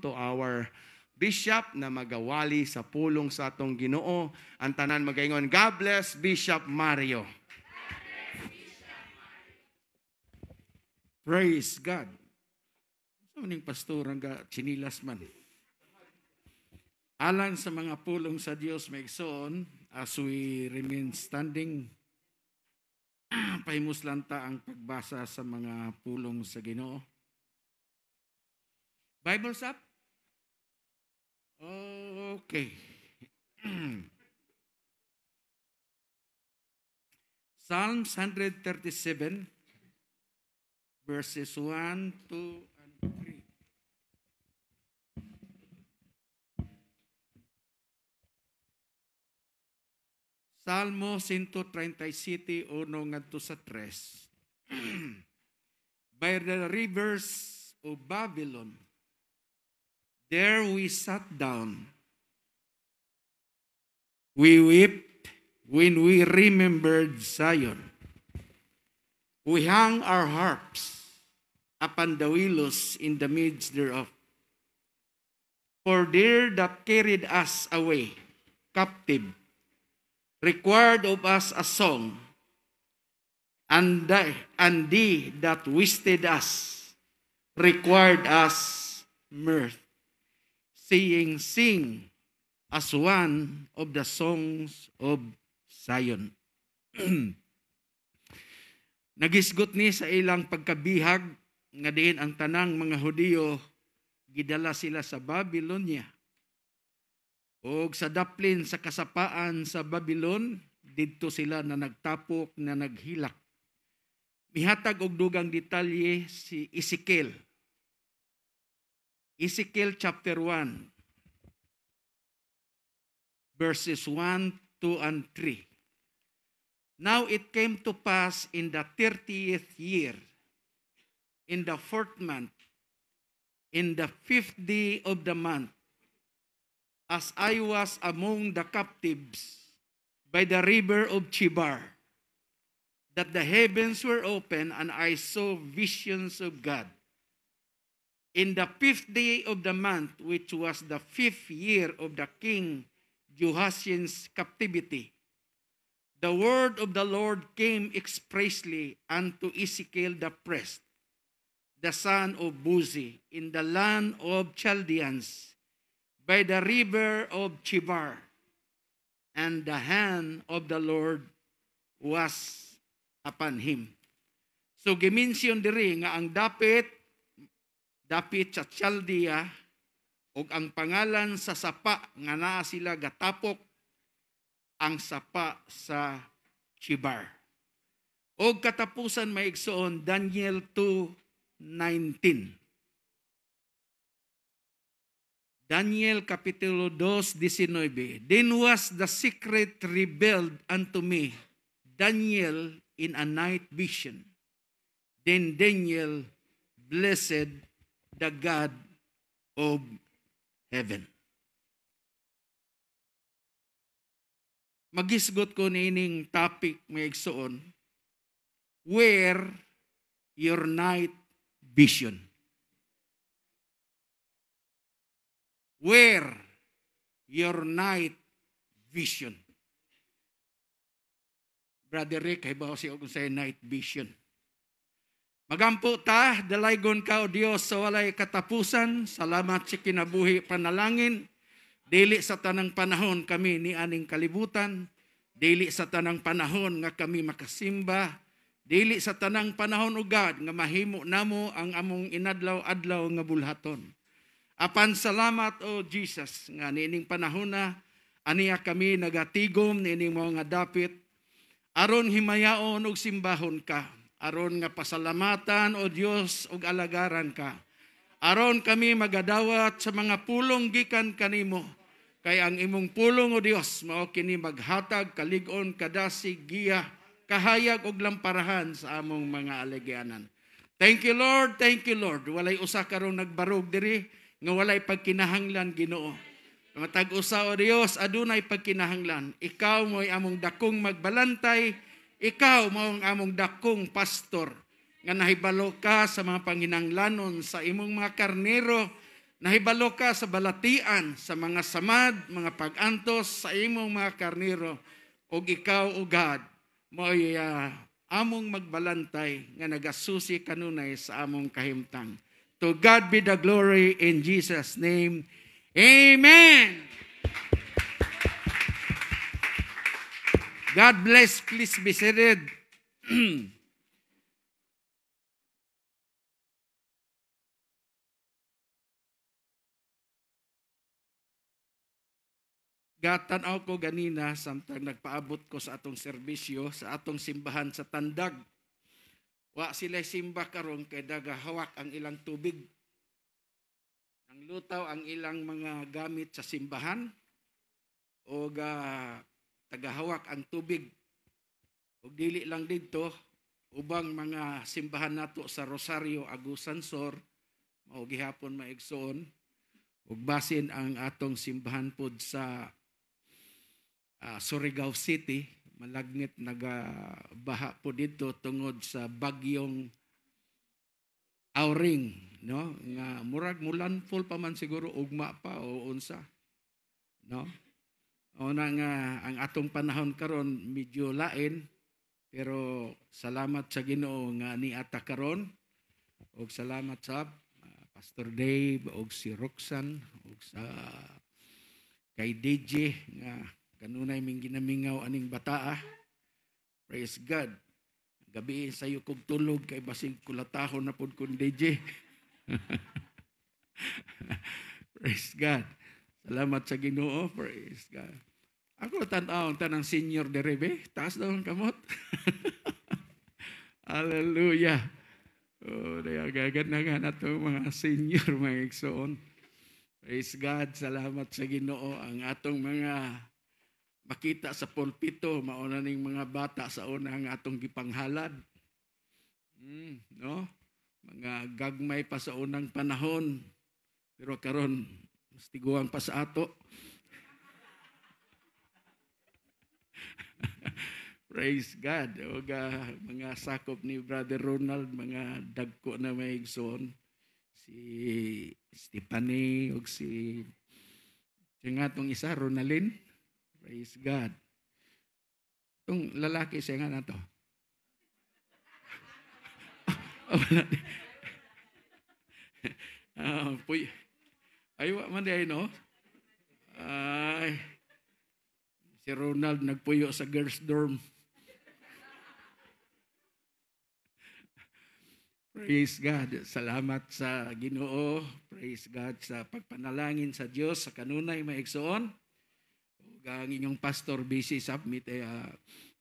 to our Bishop na magawali sa pulong sa atong Ginoo. Ang tanan magaingon, God bless Bishop Mario. Praise God. So, ning pastor ang chinilas man. Alang sa mga pulong sa Dios maigsoon, as we remain standing, pahimuslan ta ang pagbasa sa mga pulong sa Ginoo. Bible's up? Okay. Psalms 137, verses 1, 2, and 3. Salmo 137, 1 ngadto sa 3. By the rivers of Babylon, there we sat down. We wept when we remembered Zion. We hung our harps upon the willows in the midst thereof. For there that carried us away captive required of us a song, and they that wasted us required us mirth, saying, sing as one of the songs of Zion. Nagisgot ni sa ilang pagkabihag nga diin ang tanang mga Hudiyo gidala sila sa Babylonia. O sa daplin sa kasapaan sa Babylon, didto sila na nagtapok na naghilak. Mihatag og dugang detalye si Ezekiel. Ezekiel chapter 1, verses 1, 2, and 3. Now it came to pass in the 30th year, in the 4th month, in the 5th day of the month, as I was among the captives by the river of Chebar, that the heavens were open and I saw visions of God. In the 5th day of the month, which was the 5th year of the king Jehoiachin's captivity, the word of the Lord came expressly unto Ezekiel the priest, the son of Buzi, in the land of Chaldeans, by the river of Chebar, and the hand of the Lord was upon him. So gimension diri nga ang dapit sa Chaldea ug ang pangalan sa sapa nga naa sila gatapok ang sapa sa Chebar. Og katapusan maigsoon Daniel 2:19. Daniel Kapitulo 2:19. Then was the secret revealed unto me, Daniel, in a night vision. Then Daniel blessed the God of heaven. Magisgot ko nining topic may igsoon, where your night vision. Where your night vision. Brother Rick, habaw siya kung sa night vision. Magampo ta, dalaygon ka o Diyos sa walay katapusan. Salamat sa kinabuhi panalangin. Dili sa tanang panahon kami ni aning kalibutan. Dili sa tanang panahon nga kami makasimba. Dili sa tanang panahon ugad nga mahimo namo ang among inadlaw-adlaw nga bulhaton. Apan salamat o Jesus nga nining panahon na aniya kami nagatigom nining mga dapit aron himayaon og simbahon ka, aron nga pasalamatan o Dios og alagaran ka, aron kami magadawat sa mga pulong gikan kanimo, kay ang imong pulong o Dios mao kini maghatag kalig-on, kadasig, giya, kahayag og lamparahan sa among mga aligyanan. Thank you Lord, thank you Lord. Walay usa karong nagbarog diri nga walay pagkinahanglan Ginoo. Mga tag-usa o Dios adunay pagkinahanglan. Ikaw mo'y among dakong magbalantay, ikaw mo'y among dakong pastor nga nahibalo ka sa mga panginahanglanon sa imong mga karnero Nahibalo ka sa balatian, sa mga samad, mga pag-antos sa imong mga karniro, o ikaw, o God, mo'y among magbalantay nga nagasusi kanunay sa among kahimtang. To God be the glory in Jesus' name. Amen! God bless. Please be seated. Gatanaw ko ganina samtang nagpaabot ko sa atong serbisyo, sa atong simbahan sa Tandag. Wa sila simba karon kay dagahawak ang ilang tubig. Nang lutaw ang ilang mga gamit sa simbahan o tagahawak ang tubig. O dili lang dito, ubang mga simbahan nato sa Rosario, Agusan Sur, mao gihapon maigsoon, ug basin ang atong simbahan pod sa Surigao City, malagnit nagabaha po dito tungod sa bagyong Auring, no? Nga murag mulanfol pa man siguro ugma pa o unsa, no? Una nga ang atong panahon karon medyo lain, pero salamat sa Ginoo nga niata karon, ug salamat sa Pastor Dave ug si Roxanne ug sa kay DJ nga kanunay ming ginamingaw aning bataa. Praise God. Gabi sayo kog tulog kay basig kulatahon na pod kun DJ. Praise God. Salamat sa Ginoo. Praise God. Ako tan-aw tanang senior derebe, taas daw ang kamot. Hallelujah. Oh, dayagan na nga na to mga senior mga igsoon. Praise God. Salamat sa Ginoo ang atong mga makita sa pulpito, mauna ning mga bata sa una nga atong gipanghalad. No? Mga gagmay pa sa unang panahon. Pero karon mas tiguang pa sa ato. Praise God. O mga sakop ni Brother Ronald, mga dagko na may igsoon. Si Stephanie o si nga itong isa, Ronaldin. Praise God. Itong lalaki siya nga na to. Aywa man di no? Ay, si Ronald nagpuyo sa girls dorm. Praise God. Salamat sa Ginoo. Praise God sa pagpanalangin sa Dios sa kanunay maigsoon. Ug ang inyong pastor busy submit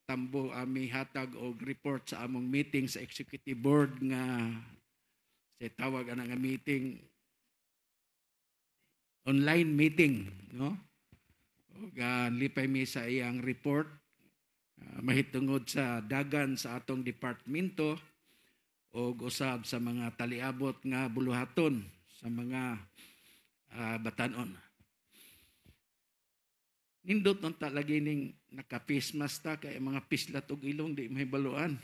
tambo ami hatag og report sa among meeting sa executive board nga sa tawag ana nga meeting, online meeting, no? Ug lipay mi sa iyang report mahitungod sa dagan sa atong departamento o usab sa mga taliabot nga buluhaton sa mga batanon. Nindot nung talagi ning nakapismas ta kay mga pislat og ilong di may baluan.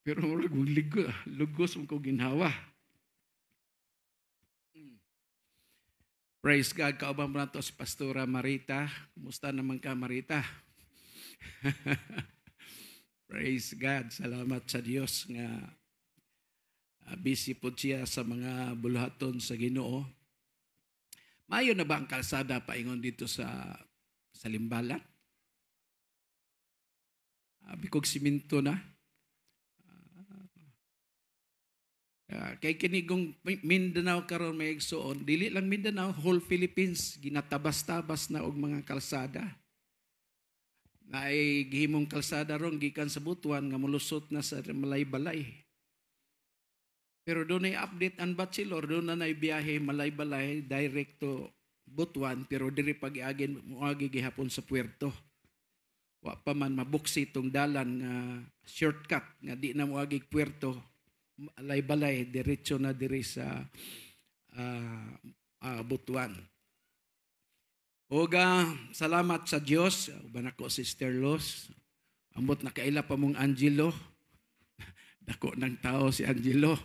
Pero murag lugos mo ko ginhawa. Praise God, kauban mo na to si Pastora Marita. Kumusta naman ka, Marita? Praise God. Salamat sa Diyos nga busy po siya sa mga buluhaton sa Ginoo. Mayo na ba ang kalsada paingon dito sa Limbalan? Bikog siminto na. Kay kinigong Mindanao karon may igsoon, dili lang Mindanao, whole Philippines ginatabas-tabas na og mga kalsada. Na ay gihimong kalsada ron gikan sa Butuan nga mulusot na sa Malaybalay. Pero doon ay update ang bachelor, doon na biyahe Malaybalay direct to Butuan, pero diri pag-iagin muagi gihapon sa puerto. Wa pa man mabuksi itong dalan nga shortcut nga di na muagi puerto. Malaybalay diretso na diri sa Butuan. Oga, salamat sa Diyos. Uban ako, Sister Los. Ambot nakaila pa mong Angelo. Dako ng tao si Angelo.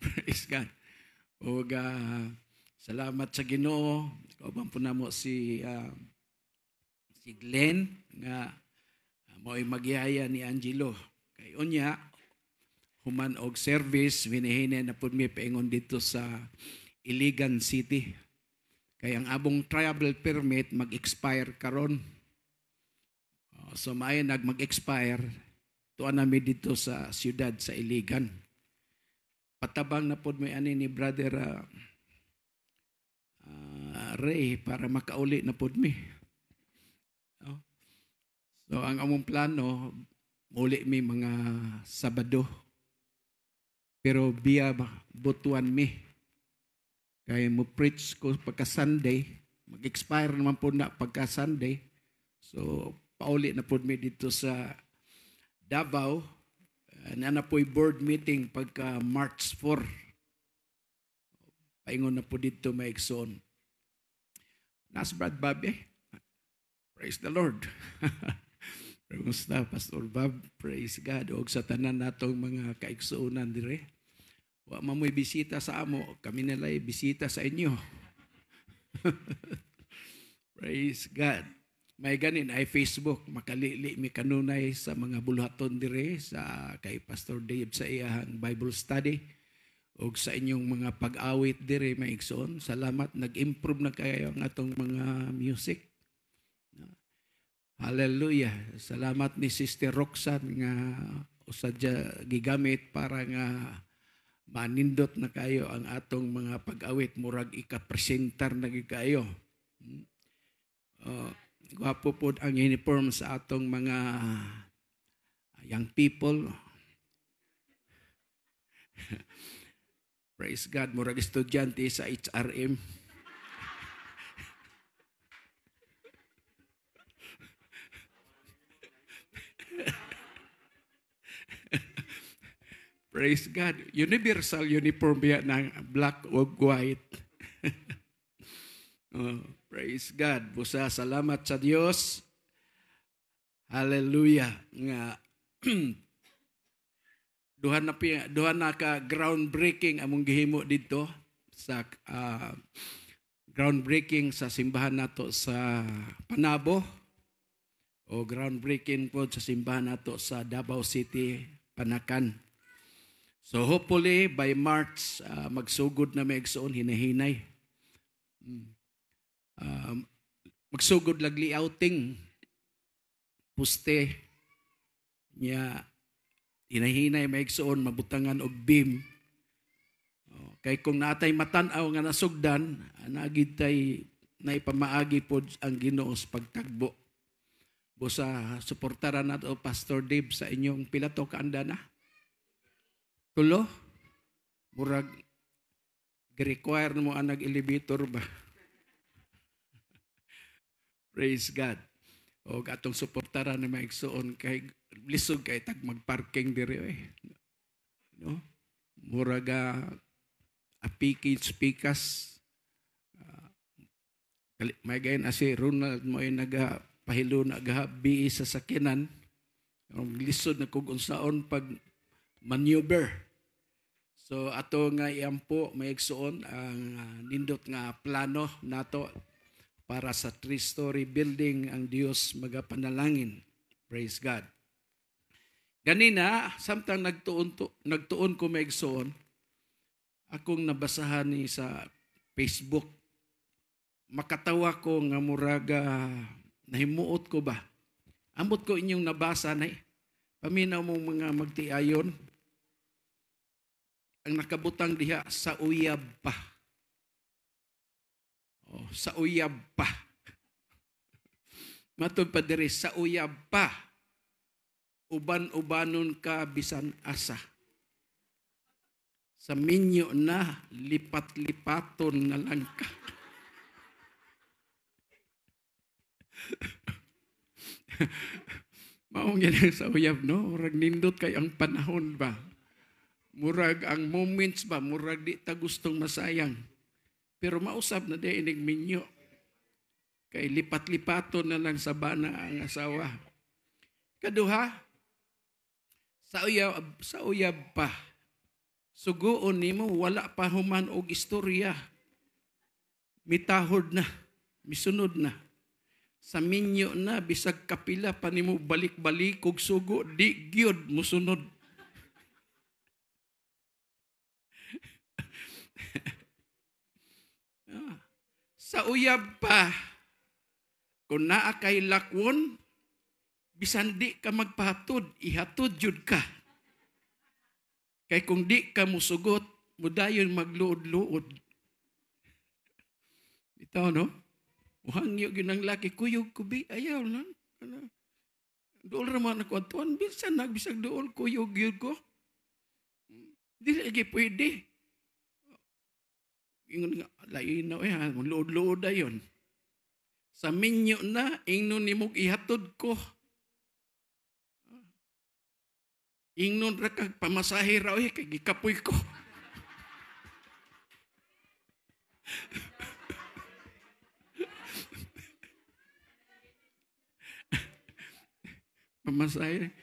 Praise God. O salamat sa Ginoo. Kauban po namo si Glenn nga mo'y magyaya ni Angelo. Kay unya, human og service, winihine na po mi paingon dito sa Iligan City. Kay ang abong travel permit mag-expire karon. So may mag-expire, tuan namin dito sa siyudad, sa Iligan. Patabang na po may ani ni Brother Ray para makauli na po mi. So ang among plano, muli mi mga Sabado. Pero biya butuan mi. Kaya mo preach ko pagka Sunday, mag-expire naman po na pagka Sunday. So pauli na po mi dito sa Davao. Na po'y board meeting pagka March 4. Paingon na po dito may ikson. Nas Brad Bobby. Praise the Lord. Kumusta, Pastor Bob? Praise God. O sa tanan natong mga kaiksuunan dire. Wa mamoy bisita sa amo, kami nalay bisita sa inyo. Praise God. May ganin ay Facebook, makalili mi kanunay sa mga buluhaton dire sa kay Pastor Dave sa iyang Bible study o sa inyong mga pag-awit dire may igsoon. Salamat, nag-improve na kayo ang atong mga music. Hallelujah. Salamat ni Sister Roxanne nga usadya gigamit para nga manindot na kayo ang atong mga pag-awit. Murag ika-presentar na kayo. Gwapo po ang uniform sa atong mga young people. Praise God. Murag estudyante sa HRM. Praise God. Universal uniform yan ng black o white. Praise God. Busa, salamat sa Diyos. Hallelujah. Nga duha na ka groundbreaking among gihimo dito sa groundbreaking sa simbahan nato sa Panabo o groundbreaking po sa simbahan nato sa Davao City, Panakan. So hopefully by March magsugod na may igsoon hinahinay. Magsugod lagli outing puste nya hinahinay may igsoon mabutangan og beam. Kay kung natay matan-aw nga nasugdan anagid tay naipamaagi pod ang Ginoo sa pagtagbo. Busa suportaran nato Pastor Dave sa inyong pilato ka andana. Tulo, murag require mo ang nag-elevator ba? Praise God. O atong suportara na maigsoon kay lisod kay tag magparking dire no? Murag apikits pikas. May gayon asi Ronald mo ay nagapahilo nagahabi sa sakinan. Lisod na kung unsaon pag maneuver. So ato nga iampo may igsoon ang nindot nga plano nato para sa 3-story building ang Dios magapanalangin. Praise God. Ganina samtang nagtuon ko may igsoon akong nabasahan ni sa Facebook. Makatawa ko nga muraga nahimuot ko ba. Amot ko inyong nabasa na paminaw mo mga magtiayon. Ang nakabutang diha sa uyab pa. Sa uyab pa. Matod pa diri sa uyab pa. Uban-ubanon ka bisan asa. Sa minyo na lipat-lipaton na lang ka. Maong yan sa uyab, no? Murag nindot kay ang panahon ba? Murag ang moments ba? Murag di ta gustong masayang. Pero mausap na di inig minyo. Kay lipat-lipaton na lang sa bana ang asawa. Kaduha, sa uyab pa. Sugoon nimo wala pa human og istorya. Mitahod na, misunod na. Sa minyo na bisag kapila pa nimo balik-balik og sugo di gyud musunod. Sa uyab pa, kung naa kay lakwon, bisan di ka magpahatod, ihatod jud ka. Kay kung di ka musugot, mudayon magluod-luod. Ito, no? Muhangyo ginang laki, kuyog kubi, ayaw lang. Dool raman ako atuan, bisan nagbisag dool, kuyog yun ko. Di lagi pwede. Ingon nga, lain na, luod-luod na yun. Sa minyo na, ingnon ni mong ihatod ko. Ingnon ra kag pamasahe raw, kay gikapoy ko. Pamasahe.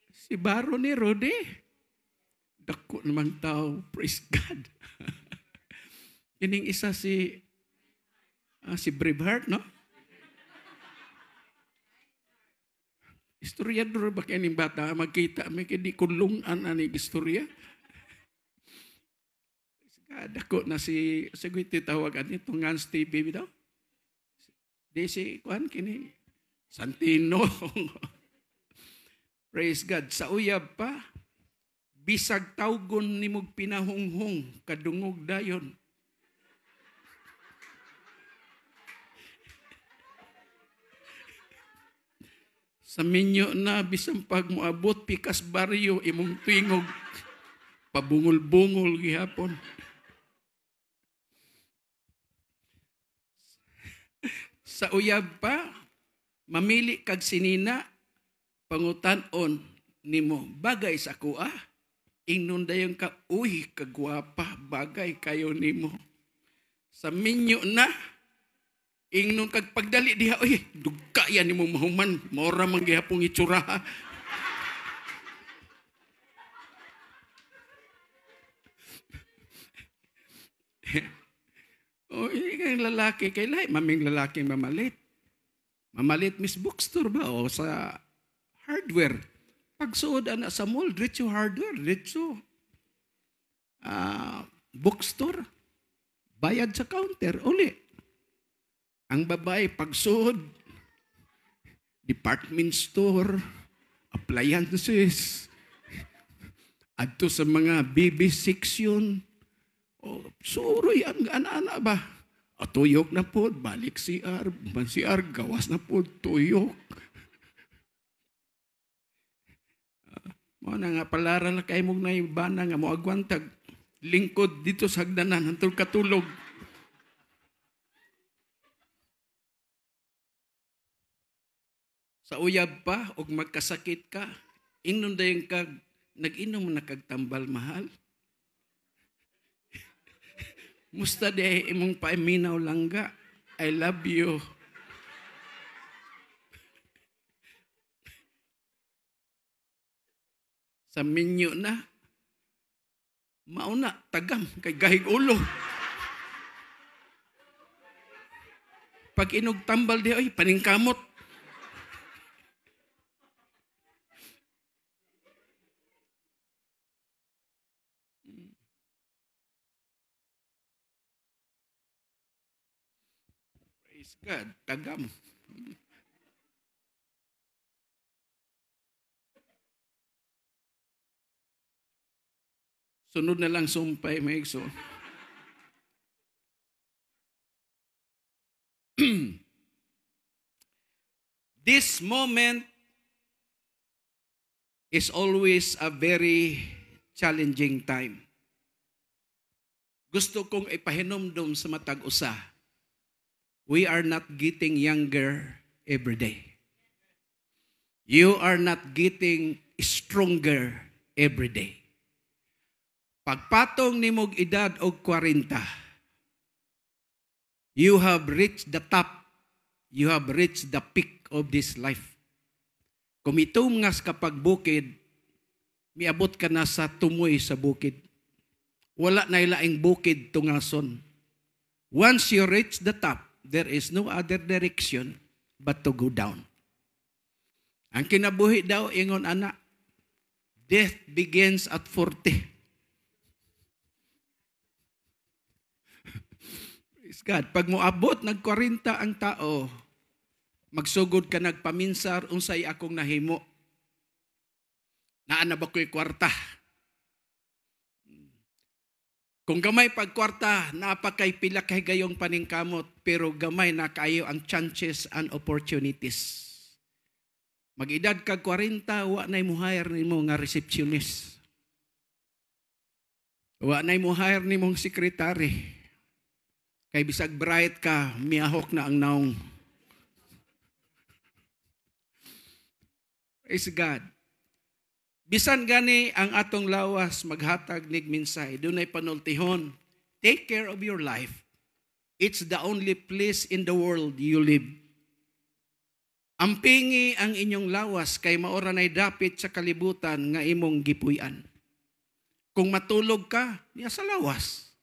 Si Baro ni Rode. Dako naman tao, praise God. Kining isa si Braveheart, no? Istoryador ba kayo bata? Magkita, may kindi kulungan aning istorya. Praise God, dako na si Gwiti tawagan nito, Ngans TV daw. Di si, kuhan, kini, Santino. Praise God, sa uyab pa, bisag tawgon ni mong pinahunghong kadungog dayon. Sa minyo na bisang pag moabot pikas baryo imong tuingog pabungol-bungol gihapon. Sa uyab pa, mamili kag sinina pangutan-on nimo bagay sa kuha. Ingnon dayon ka, uy, kagwapa, bagay kayo nimo. Sa minyo na, ingnon kag pagdali diha, uy, dugka yan nimo mahuman, maura man gihapong itsura. O, kay lalaki, kay lahi, maming lalaki mamalit. Mamalit Miss Bookstore ba? O sa hardware. Pagsuod ana sa mall, diretso hardware, diretso bookstore, bayad sa counter, uli. Ang babae, pagsuod, department store, appliances, adto sa mga baby section, suroy ang ana-ana ba? Tuyok na po, balik CR, CR, gawas na po, tuyok. Mo na nga palaran na kay mong naibana nga mo agwantag lingkod dito sa hagdanan hantol katulog. Sa uyab pa og magkasakit ka, ingnon dayon kag nag-inom na kag tambal mahal. Musta de imong paiminaw langga. I love you. Sa minyo na, mauna, tagam, kay gahig ulo. Pag inog tambal di, ay, paningkamot. Praise God, tagam. Sunod na lang sumpay, maigso. This moment is always a very challenging time. Gusto kong ipahinomdom sa matag usa. We are not getting younger every day. You are not getting stronger every day. Pagpatong ni mog edad og 40, you have reached the top. You have reached the peak of this life. Kumitom ngas kapag bukid, miabot ka na sa tumoy sa bukid. Wala na ilaing bukid tungason. Once you reach the top, there is no other direction but to go down. Ang kinabuhi daw, ingon anak, death begins at 40. Praise God. Pag moabot, nag-40 ang tao, magsugod ka nagpaminsar, unsay akong nahimo. Naana ba ko'y kwarta? Kung gamay pagkwarta, napakay pila kay gayong paningkamot, pero gamay na kayo ang chances and opportunities. Mag-edad kag 40, wa na'y mo hire nimo nga receptionist. Wa na'y mo hire nimong sekretary. Kay bisag bright ka, miyahok na ang naong. Praise God. Bisan gani ang atong lawas maghatag nig minsay, dunay panultihon. Take care of your life. It's the only place in the world you live. Ampingi ang inyong lawas kay maora nay dapit sa kalibutan nga imong gipuy-an. Kung matulog ka, niya sa lawas.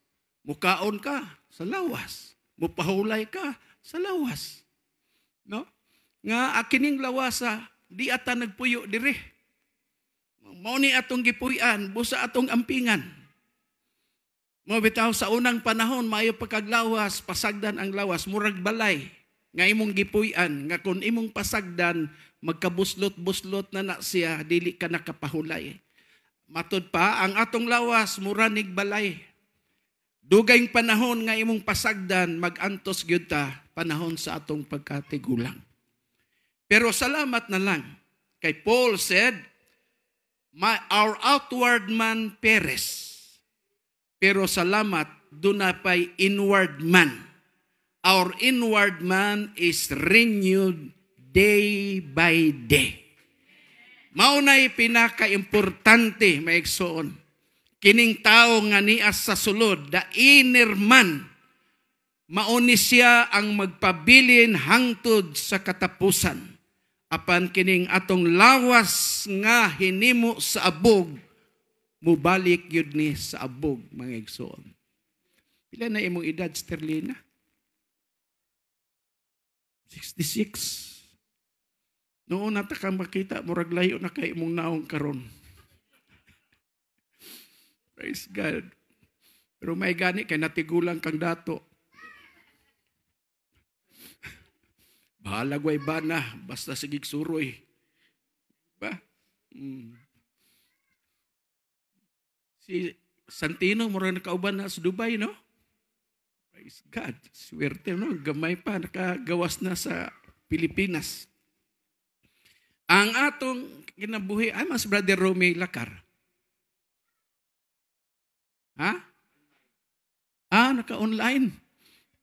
Mukaon ka, sa lawas. Mupahulay ka, sa lawas. No? Nga akining lawasa, di ata nagpuyo dire. Mao ni atong gipuy-an, busa atong ampingan. Mo bitaw sa unang panahon, maayo pagkaglawas, pasagdan ang lawas, murag balay, nga imong gipuy-an, nga kung imong pasagdan, magkabuslot-buslot na siya, dili ka nakapahulay. Matod pa, ang atong lawas, muranig balay. Dugayng panahon nga imong pasagdan, magantos gyud ta, panahon sa atong pagkatigulang. Pero salamat na lang, kay Paul said, our outward man peres. Pero salamat, doon na pa'y inward man. Our inward man is renewed day by day. Maunay pinaka-importante, maigsoon. Kining tao nga nias sa sulod, the inner man, mauni siya ang magpabilin hangtod sa katapusan. Apan kining atong lawas nga hinimo sa abog, mubalik yun ni sa abog, mga igsoon. Pila na imong edad, Sterlina? 66. Noon nata kang makita, murag layo na kay imong naong karon. Praise God. Pero may gani, kay natigulang kang dato. Bahala guay ba na, basta sigig suroy. Ba? Si Santino, mura nakauban na sa Dubai, no? Praise God. Swerte, no? Gamay pa, nakagawas na sa Pilipinas. Ang atong kinabuhi, ay mas Brother Romy Lakar. Ha? Naka-online.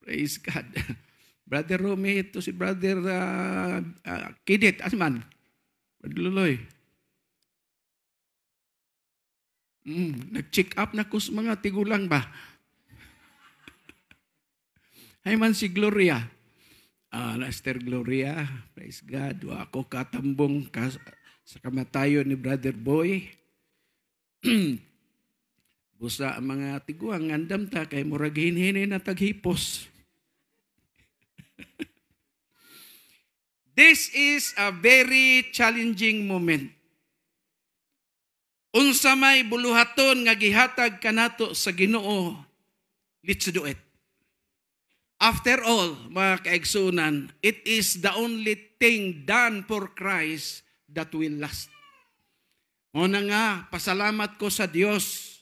Praise God. Brother Romy, ito si Brother Kidit, asman. Brother Luloy. Nag-check up na ko sa mga tigulang ba? Ay man si Gloria. Esther Gloria, praise God. Wa ako katambong sa kamatayon ni Brother Boy. Busa ang mga tiguang, ngandam ta kay murag hinhini na taghipos. This is a very challenging moment. Unsa may buluhaton nga gihatag kanato sa Ginoo, let's do it. After all, mga kaigsunan, it is the only thing done for Christ that will last. Muna nga, pasalamat ko sa Dios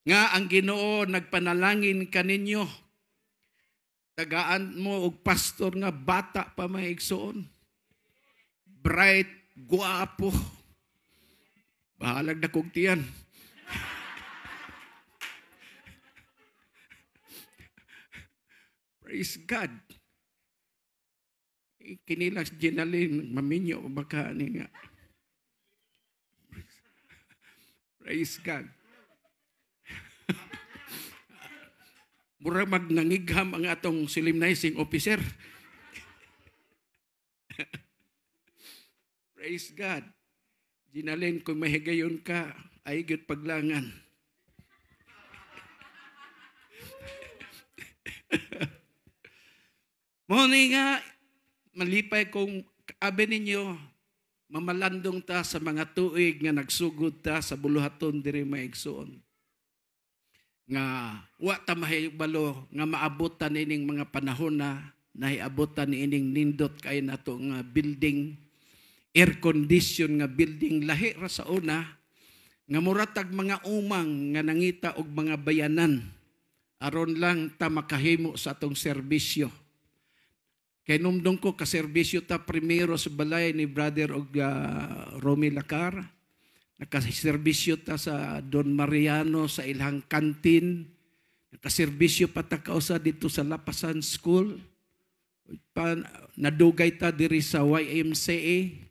nga ang Ginoo nagpanalangin kaninyo. Tagaan mo og pastor nga bata pa maigsoon. Bright, guwapo. Bahalag na kong tiyan. Praise God. Kinilas Ginaline, maminyo baka nga. Praise God. Mura magnangigham ang atong solemnizing officer. Praise God. Ginalin, kung mahigayon ka, ay good paglangan. Muna nga, malipay kung abi ninyo, mamalandong ta sa mga tuig nga nagsugod ta sa buluhaton diri maigsoon. Nga wa ta mahibalo nga maabot ta nining mga panahon na nahiabot ta niining nindot kay nato nga building, air condition nga building, lahi ra sa una nga muratag mga umang nga nangita og mga bayanan aron lang ta makahimo sa atong serbisyo. Kay numdong ko kaserbisyo ta primero sa balay ni Brother Romy Lacar. Nakaserbisyo ta sa Don Mariano sa ilang kantin. Nakaserbisyo pa ta kausa dito sa Lapasan School. Nadugay ta diri sa YMCA.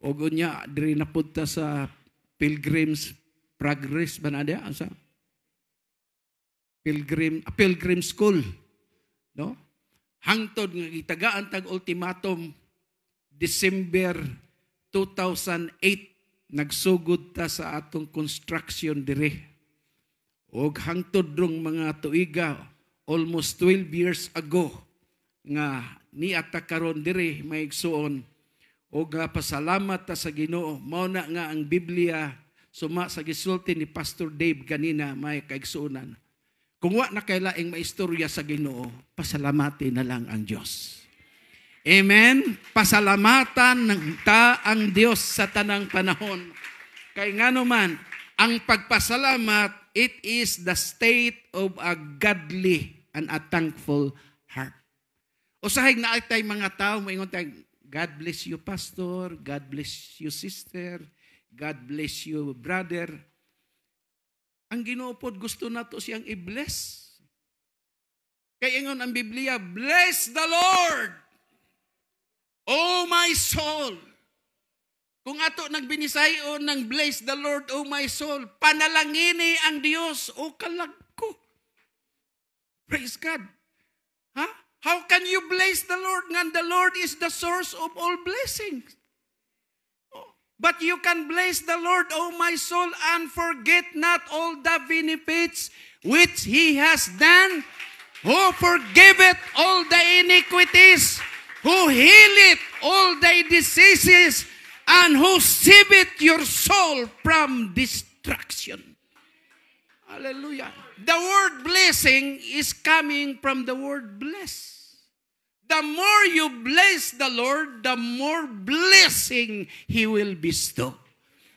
O gunya diri napunta sa Pilgrim's Progress ba na dia? Asa? Pilgrim School. No? Hangtod nga gitagaan tag ultimatum December 2008 nagsugod ta sa atong construction dire. Og hangtod rong mga tuiga almost 12 years ago nga niata karon dire maigsuon og pasalamat ta sa Ginoo. Mao na nga ang Biblia suma sa gisulti ni Pastor Dave kanina may kaigsuonan. Kung wa na kailaing maistorya sa Ginoo, pasalamati na lang ang Diyos. Amen? Pasalamatan ng ang Diyos sa tanang panahon. Kay nga naman, ang pagpasalamat, it is the state of a godly and a thankful heart. Usahig na ay mga tao, maingon tayo, God bless you, pastor. God bless you, sister. God bless you, brother. Ang Ginoo pod gusto nato siyang i-bless. Kaya ingon ang Biblia, bless the Lord, O my soul. Kung ato nagbinisayon ng bless the Lord, O my soul, panalangini ang Dios, O kalagko. Praise God. Ha? How can you bless the Lord? Nga the Lord is the source of all blessings. But you can bless the Lord, O my soul, and forget not all the benefits which He has done, who forgiveth all the iniquities, who healeth all thy diseases, and who saveth your soul from destruction. Hallelujah. The word blessing is coming from the word bless. The more you bless the Lord, the more blessing He will bestow.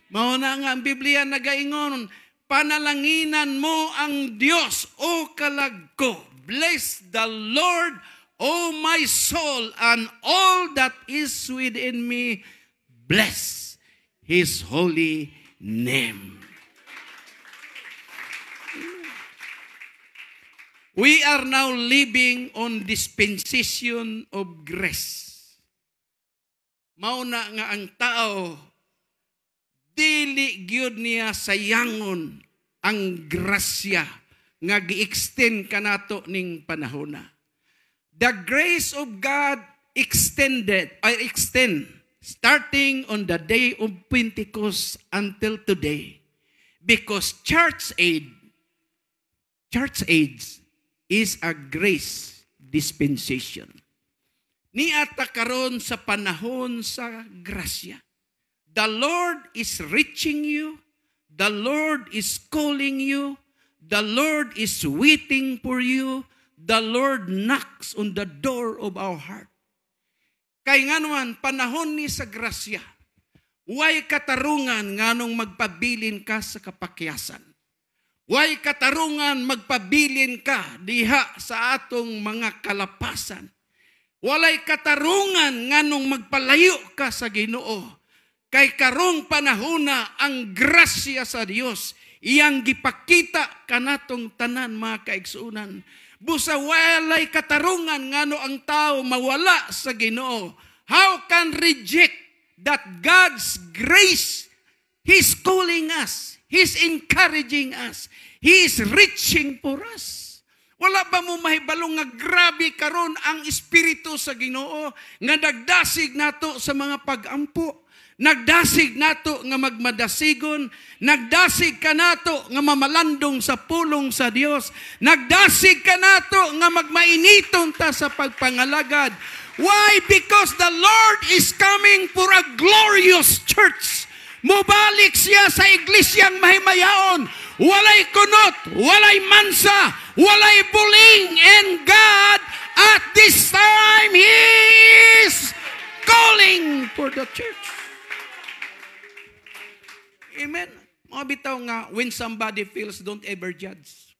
Mauna nga ang Biblia nagaingon, panalanginan mo ang Diyos, O kalagko. Bless the Lord, O my soul, and all that is within me. Bless His holy name. We are now living on dispensation of grace. Mauna nga ang tao, dili gyud niya sayangon ang grasya nga gi-extend kanato ning panahona. The grace of God extend starting on the day of Pentecost until today, because church age is a grace dispensation. Niata karon sa panahon sa grasya. The Lord is reaching you. The Lord is calling you. The Lord is waiting for you. The Lord knocks on the door of our heart. Kay nga naman, panahon ni sa grasya, way katarungan nganong magpabilin ka sa kapakyasan. Way katarungan magpabilin ka diha sa atong mga kalapasan. Walay katarungan nganong magpalayo ka sa Ginoo. Kay karong panahona ang grasya sa Dios iyang gipakita kanatong tanan mga kaigsuunan. Busa walay katarungan ngano ang tao mawala sa Ginoo. How can reject that God's grace? He's calling us. He's encouraging us. He is reaching for us. Wala ba mo mahibalong nga grabe karon ang Espiritu sa Ginoo nga nagdasig nato sa mga pag-ampo? Nagdasig nato nga magmadasigon, nagdasig ka nato nga mamalandong sa pulong sa Dios, nagdasig ka nato nga magmainiton ta sa pagpangalagad. Why? Because the Lord is coming for a glorious church. Mubalik siya sa iglesyang mahimayaon. Walay kunot, walay mansa, walay bullying, and God at this time He is calling for the church. Amen. Mga bitaw nga, when somebody feels, don't ever judge.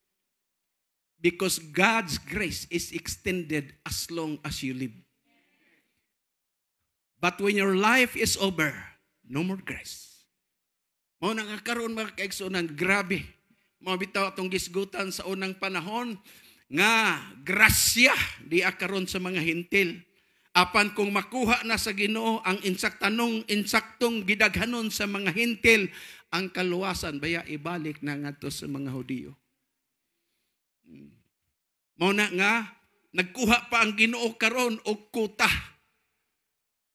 Because God's grace is extended as long as you live. But when your life is over, no more grace. Mga nakakaroon mga kaigsunan, grabe. Mga bitaw atong gisgutan sa unang panahon, nga grasya di akaron sa mga hintil. Apan kung makuha na sa Ginoo ang insaktong gidaghanon sa mga hintil, ang kaluwasan baya ibalik na ngadto sa mga Hudiyo. Mao na nga nagkuha pa ang Ginoo karon og kuta.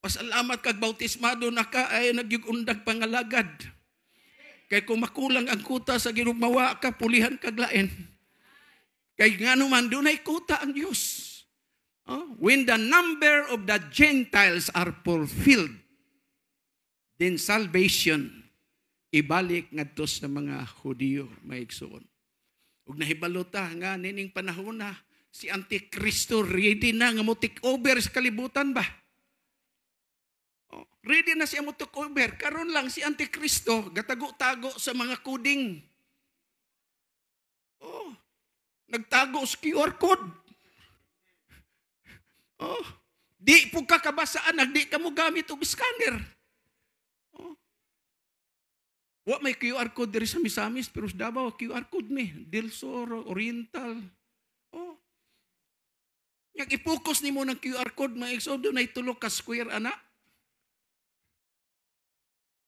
Pasalamat kag bautismado na ka ay nagyugundag pangalagad. Kay kung makulang ang kuta sa Ginoo mawa ka pulihan kag lain. Kay ngano man dunay kuta ang Dios. When the number of the Gentiles are fulfilled, then salvation ibalik ngadto sa mga Hudiyo, maigsoon. Ug nahibalota nga nining panahon na si Antikristo ready na nga mo take over sa kalibutan ba? Ready na siya mo take over. Karon lang si Antikristo gatago-tago sa mga kuding. Nagtago sa QR code. Di po kakabasaan, di ka mo gamit og scanner. Wa may QR code diri sa Misamis, pero sa Davao QR code ni, Del Sur, Oriental. Yang i-focus nimo ng QR code, maigso doon ay tulo ka square ana.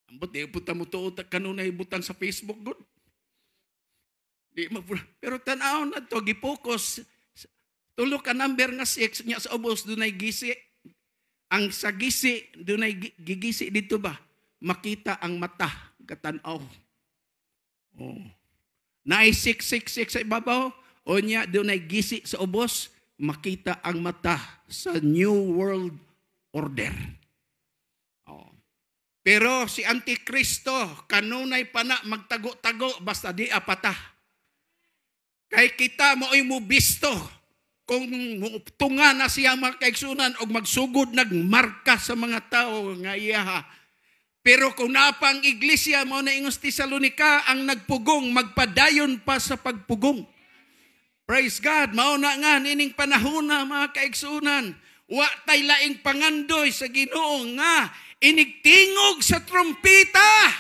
Ambot di puta mo tuot kanunay butang sa Facebook good. Di pero tan-aw na to gi-focus. Tulo ka number nga 6 nya sa ubos dunay gisi. Ang sa gisi dunay gigisi dito ba? Makita ang mata katan-aw. Naay 666 sa ibabaw o nya dunay gisi sa ubos, makita ang mata sa New World Order. Pero si Antikristo kanunay pa na magtago-tago basta di apata. Kay kita mo'y mubisto. Kung tunga na siya mga kaigsunan o magsugod nagmarka sa mga tao nga iyaha. Pero kung napang iglesia mo na ingos Tesalonica ang nagpugong, magpadayon pa sa pagpugong. Praise God, mao na nga nining panahon na mga kaigsunan. Wa tay laing pangandoy sa Ginoo nga inigtingog sa trumpeta.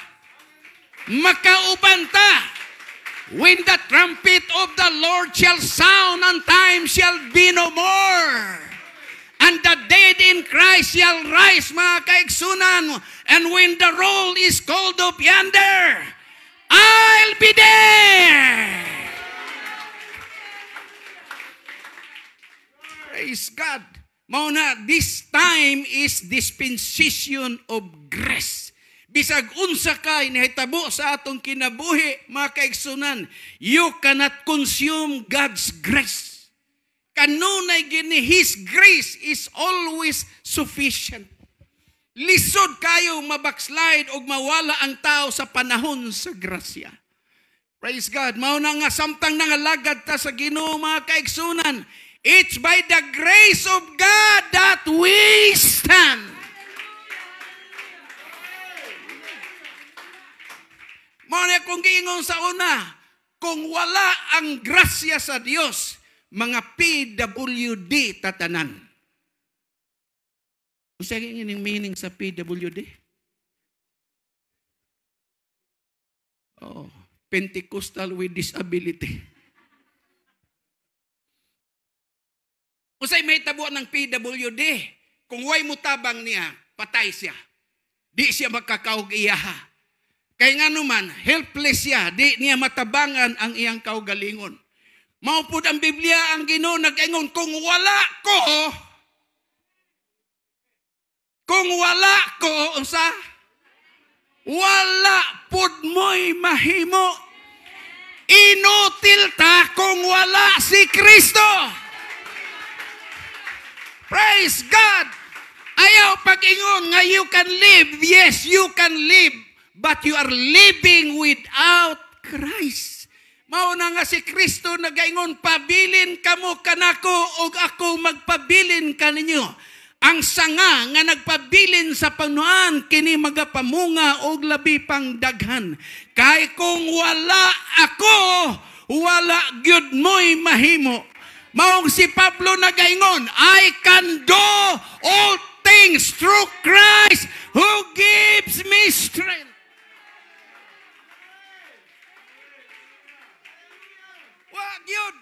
Makaubanta. When the trumpet of the Lord shall sound, and time shall be no more. And the dead in Christ shall rise, mga kaigsunan. And when the roll is called up yonder, I'll be there. Praise God. Mauna, this time is dispensation of grace. Bisag unsa kay nahitabo sa atong kinabuhi, mga kaigsunan, you cannot consume God's grace. Kanunay gini, His grace is always sufficient. Lisod kayo mabackslide o mawala ang tao sa panahon sa grasya. Praise God. Mauna nga samtang nangalagad ta sa Ginoo, mga kaigsunan, it's by the grace of God that we stand. Muna kung giingon sa una, kung wala ang grasya sa Dios, mga PWD tatanan. Usa yung meaning sa PWD? Pentecostal with disability. Usay may tabo ng PWD, kung way mutabang niya, patay siya. Di siya magkakaog-iyaha. Kaya nga naman, helpless siya, di niya matabangan ang iyang kaugalingon. Maupod ang Biblia, ang Ginoo nag-ingon, kung wala ko, unsa? Wala pud mo'y mahimo. Inutil ta kung wala si Kristo. Praise God. Ayaw pag-ingon nga you can live. Yes, you can live. But you are living without Christ. Mauna nga si Kristo nagaingon, pabilin kamo kanako o ako magpabilin kaninyo. Ang sanga nga nagpabilin sa panuan kini magapamunga og labi pang daghan. Kay kung wala ako, wala gyud mo'y mahimo. Maong si Pablo nagaingon, I can do all things through Christ who gives me strength. Wag yun.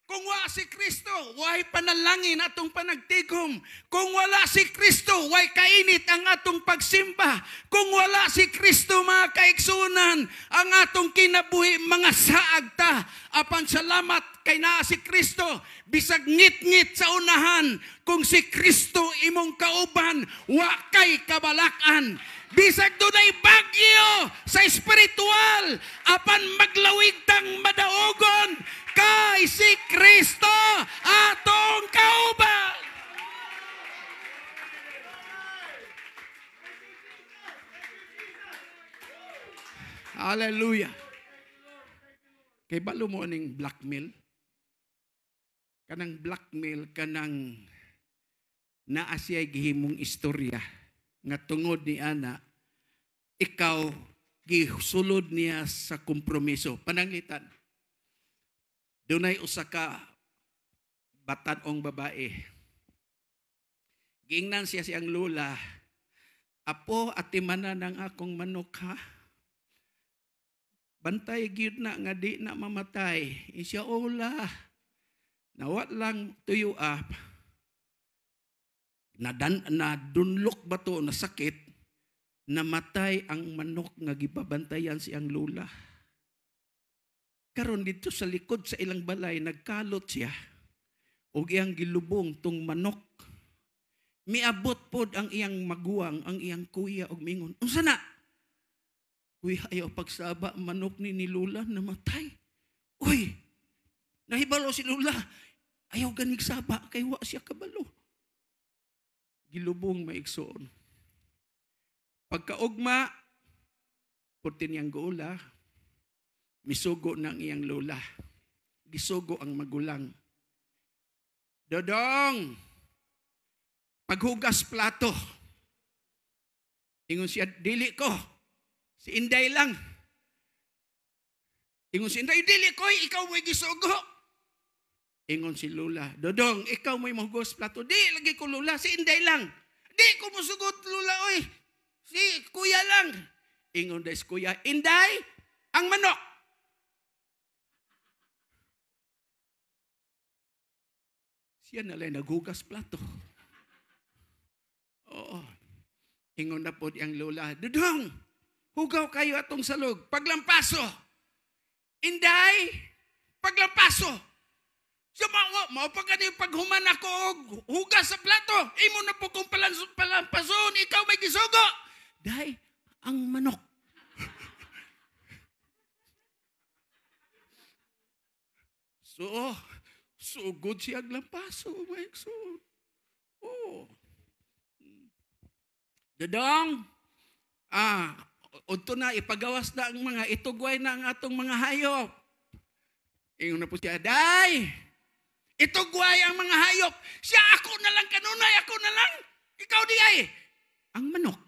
Kung wala si Kristo, way panalangin atong panagtigom. Kung wala si Kristo, way kainit ang atong pagsimba. Kung wala si Kristo, mga kaiksunan, ang atong kinabuhi, mga saagta. Apan salamat kay naa si Kristo, bisag ngit-ngit sa unahan. Kung si Kristo imong kauban, wa kay kabalakan. Bisag dunay bagyo sa espiritual, apan maglawigtang madaogon, kay si Kristo atong kauban. Hallelujah. Kay balo mo ning blackmail. Kanang blackmail, kanang naa siya'y gihimong istorya nga tungod ni ana, ikaw gisulod niya sa kompromiso. Pananglitan. Dunay usa ka batan-ong babae. Giingnan siya siyang lula, apo atimanan ng akong manok ha. Bantay gyud na nga di na mamatay. Isya ola. Nawat lang tuyo up. Nadunlok ba to na sakit, namatay ang manok nga gibabantayan siyang lula. Karon dito sa likod sa ilang balay, nagkalot siya o iyang gilubong tong manok. Miabot pod ang iyang maguwang, ang iyang kuya og mingon, unsa na? Kuya, ayaw pagsaba, manok ni Lula namatay. Uy, nahibalo si Lula. Ayaw ganig saba, kay wa siya kabalo. Gilubong maigsoon. Pagkaugma, putin niyang gola, misugo ng iyang lola. Gisugo ang magulang. Dodong, paghugas plato. Ingon siya, dili ko. Si Inday lang. Ingon si Inday, dili ko, ikaw mo'y gisugo. Ingon si Lula, Dodong, ikaw mo'y mahugas plato. Di, lagi ko Lula, si Inday lang. Di ko musugot Lula, oy. Si Kuya lang. Ingon des Kuya, Inday, ang manok. Siya nalang naghugas plato. Oo. Ingon na po ang Lola, Dudong, hugaw kayo atong salog. Paglampaso. Inday, paglampaso. Siya mao pa ganyan paghuman ako hugas sa plato. Imo na po kong palampason. Ikaw may gisugo. Day, ang manok. So good siya aglampaso. Oh. Dadong, unto na, ipagawas na ang mga itugway na ang atong mga hayop. Ingon na po siya, Day, itugway ang mga hayop. Siya, ako na lang kanunay, ako na lang. Ikaw di ay, ang manok.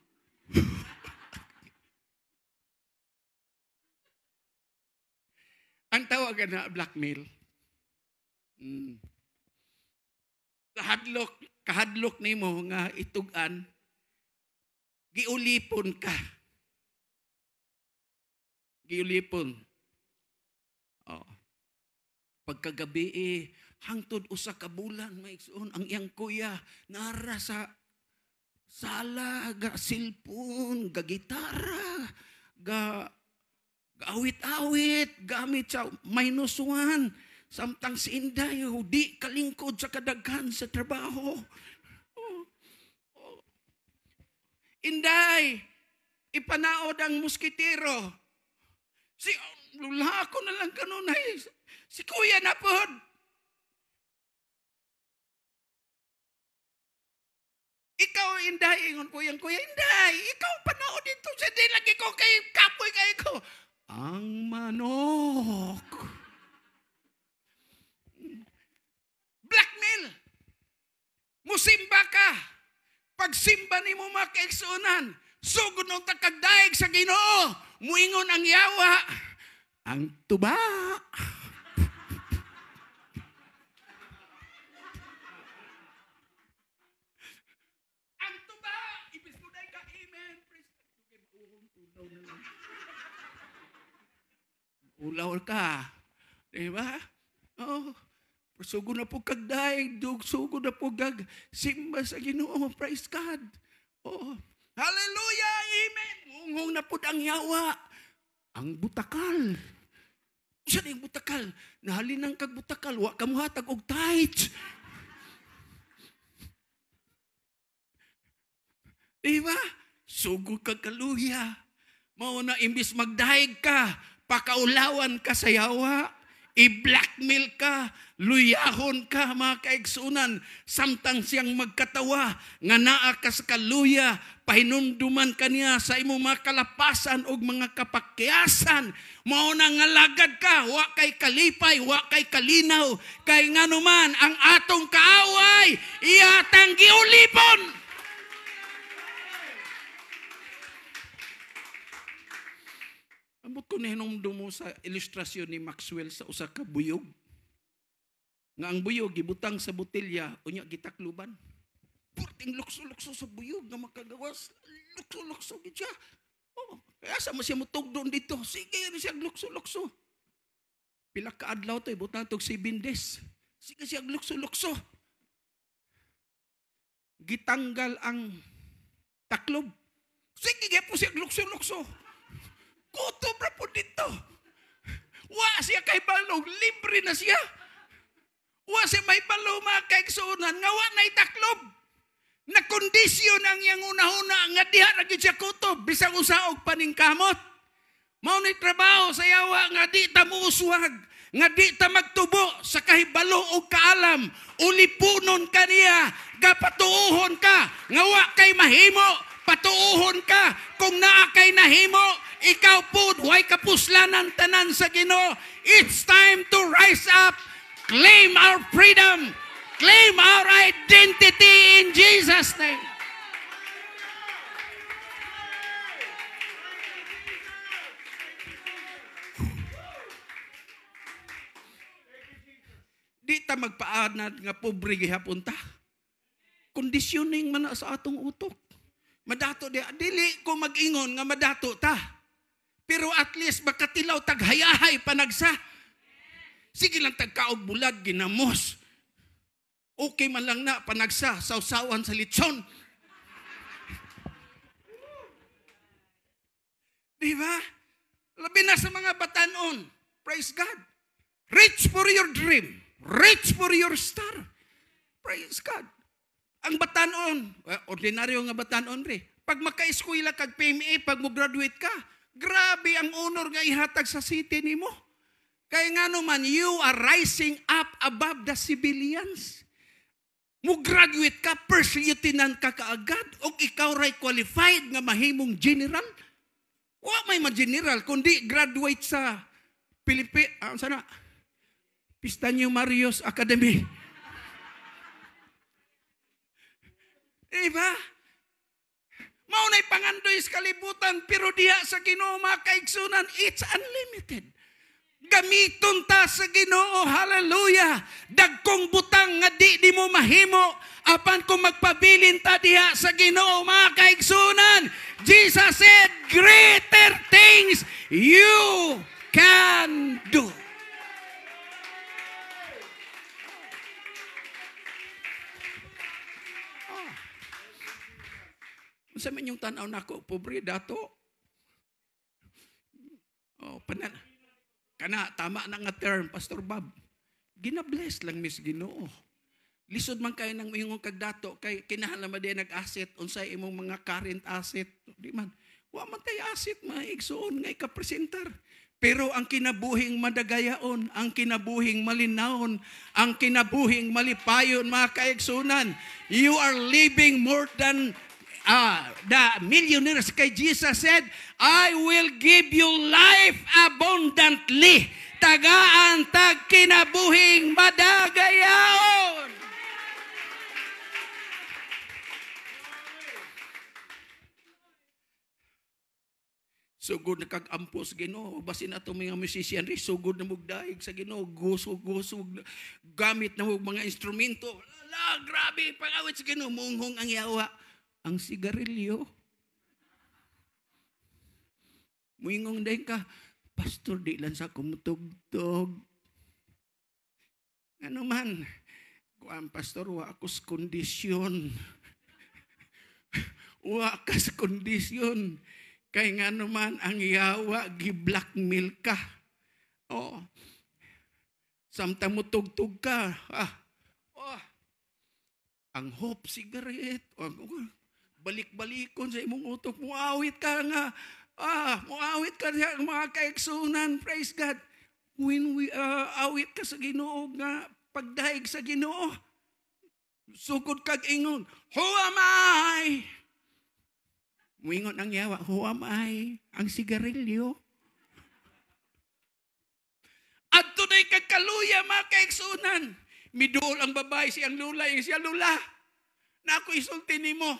Ang tawagan na blackmail. Kahadlok ni mo nga itugan, giulipon ka. Giulipon. Oh. Pagkagabi hangtod usa ka bulan maigsoon ang iyang kuya nara sa sala, ga cellphone, ga gitara, ga awit-awit, gamit sa -1. Samtang si Inday, di kalingkod sa kadaghan sa trabaho. Inday, ipanaod ang muskitero. Si lula ako na lang kanunay. Si kuya na pod. Ikaw, Inday, ingon kuya, Inday, ikaw panaod dito. Sa di lagi ko kay kapoy kay ko. Ang manok. Blackmail. Musimba ka. Pagsimba ni mo makaigsunan, sugod nung takagdaig sa Ginoo, muingon ang yawa, ang tuba. Ang tuba. Ibig mo na ka, amen. Ulaw ka. Diba? Oo. Sugo na po kagdaig, sugo na po simba sa Ginoo. Praise God. Oh. Hallelujah, amen. Mungong na po ang yawa. Ang butakal. Saan yung butakal? Nahalinang kag butakal, wa kamuhatag og tight. Diba? Sugo kag kaluya. Mao na imbis magdaig ka, pakaulawan ka sa yawa. I-blackmail ka, luyahon ka, mga kaigsunan, samtang siyang magkatawa, nga naa ka sa kaluya, pahinumduman ka niya sa imong mga kalapasan o mga kapakyasan. Mao na nga lagad ka, wa kay kalipay, wa kay kalinaw, kay nganuman ang atong kaaway, iyatang giulipon. Ambot ko na hinumdum mo sa ilustrasyon ni Maxwell sa usa ka buyog. Nga ang buyog gibutang sa botelya unya gitakluban. Purting lukso-lukso sa buyog nga makagawas. Lukso-lukso gid siya. Oh, kaya sa mo siya mutugdon dito. Sige siya lukso-lukso. Pila ka adlaw to ibutang tog 7 days. Sige siya lukso-lukso. Gitanggal ang taklob. Sige gyud po siya lukso-lukso. Kutob na po dito. Wa siya kay balong, libre na siya. Wa siya may balong mga kaigsunan, nga wa na itaklob. Na kondisyon ang iyang una-una, nga diha na siya kutob, bisang usaog paningkamot. Mao ni trabaho sa yawa, nga di ta muuswag, nga di ta magtubo sa kahibalo o kaalam, ulipunon ka niya, gapatuuhon ka, nga wa kay mahimo, patuuhon ka, kung naa kay nahimo, ikaw po, huwag kapuslanan tanan sa Ginoo. It's time to rise up, claim our freedom, claim our identity in Jesus' name. Di ta magpaanad nga pobre gihapon ta. Conditioning man na sa atong utok. Madato di, dili ko mag-ingon nga madato ta. Pero at least makatilaw taghayahay panagsa. Sige lang tagkaog bulag ginamos. Okay man lang na panagsa sausawan sa lechon. Di ba? Labi na sa mga batanon. Praise God. Reach for your dream. Reach for your star. Praise God. Ang batanon, ordinaryo nga batanon re. Pag maka-eskwela kag PMA, pag mo graduate ka, grabe ang honor nga ihatag sa city nimo. Kaya nga naman, you are rising up above the civilians. Mo graduate ka, first lieutenant ka kaagad, o ikaw ray qualified nga mahimong general. Wa may ma-general, kundi graduate sa sana? Pistanyo Marios Academy. Diba? Maunay pangandoy sa kalibutan, pero diha sa Ginoo mga kaigsunan, it's unlimited. Gamiton ta sa Ginoo, hallelujah. Dagkong butang nga di mo mahimo, apan kung magpabilin ta diha sa Ginoo mga kaigsunan, Jesus said, greater things you can do. Sa man yung tanaw nako, pobre dato. Oh, kana tama na nga term, Pastor Bob. Gina-bless lang mis Ginoo. Lisod man kay nang imong kagdato kay kinahanglan man di nag-asset unsay imong mga current asset, di man. Wa man tay asit maigsoon nga ikapresentar. Pero ang kinabuhing madagayaon, ang kinabuhing malinawon, ang kinabuhing malipayon, mga kaigsunan, you are living more than the millionaires. Kay Jesus said, I will give you life abundantly. Tagaan tag kinabuhing madagayaon. Sugod na kag-ampo sa Ginoo, basin ato mga musician ri sugod na mugdaig sa Ginoo, gusog gamit na mug mga instrumento. Grabe pangawit sa Ginoo, munghong ang yawa, ang sigarilyo. Muingong day ka, pastor di lang sa kumutugtog. Ano man, kuan pastor wa ako sa kondisyon. Wa ka sa kondisyon. Kay nga naman ang yawa, gi-blackmail ka. Oh. Samtang mo tugtog ka. Ang hope cigarette. Balik-balikon sa imong utok. Muawit ka nga. Muawit ka sa mga kaigsunan. Praise God. When we awit ka sa Ginoo nga pagdaig sa Ginoo. Sugod kag ingon, who am I? Muingon ang yawa, who am I? Ang sigarilyo. At tunay kagkaluya mga kaigsunan. Miduol ang babae, siyang lula, siya lula. Na ako isulti ni mo.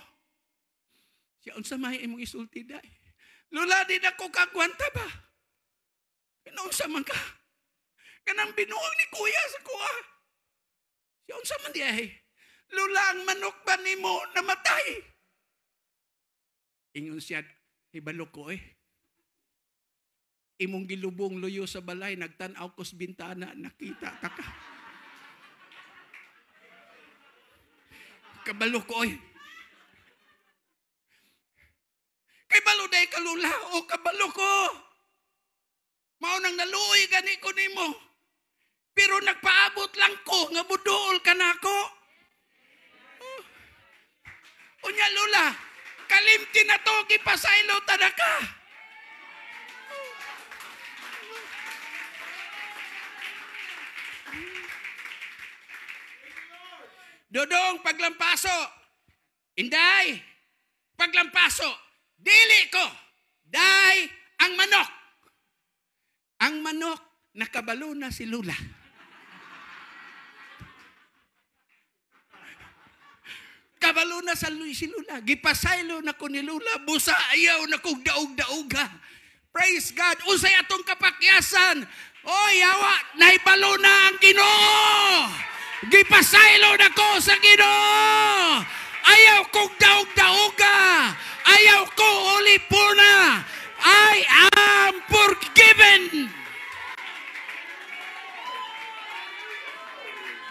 Siya unsa may imong isulti day. Lula din ako kagwanta ba? Unsa man ka? Kanang binuong ni kuya sa kuha. Siya unsa man di ay. Lula ang manok ba nimo namatay? Ingon siya, hibalo ko imong gilubong luyo sa balay, nagtanaw ko sa bintana, nakita ka. Kabalo ko Kay balo day kalula, kabalo ko. Maunang naluoy gani ko nimo. Pero nagpaabot lang ko, nga buduol ka na ako. Unya lula, kalimti na to, gipasaylo tada ka. Dodong, paglampaso. Inday, paglampaso. Dili ko. Day, ang manok. Ang manok, nakabalo na si Lula. Kabalo na sa si Lula. Gipasaylo na ko ni Lula. Busa ayaw na kong daog-daoga. Praise God. Usay atong kapakyasan. Yawa, naibalo na ang Ginoo. Gipasaylo na ko sa Ginoo. Ayaw kong daog-daoga. Ayaw ko ulipuna. I am forgiven.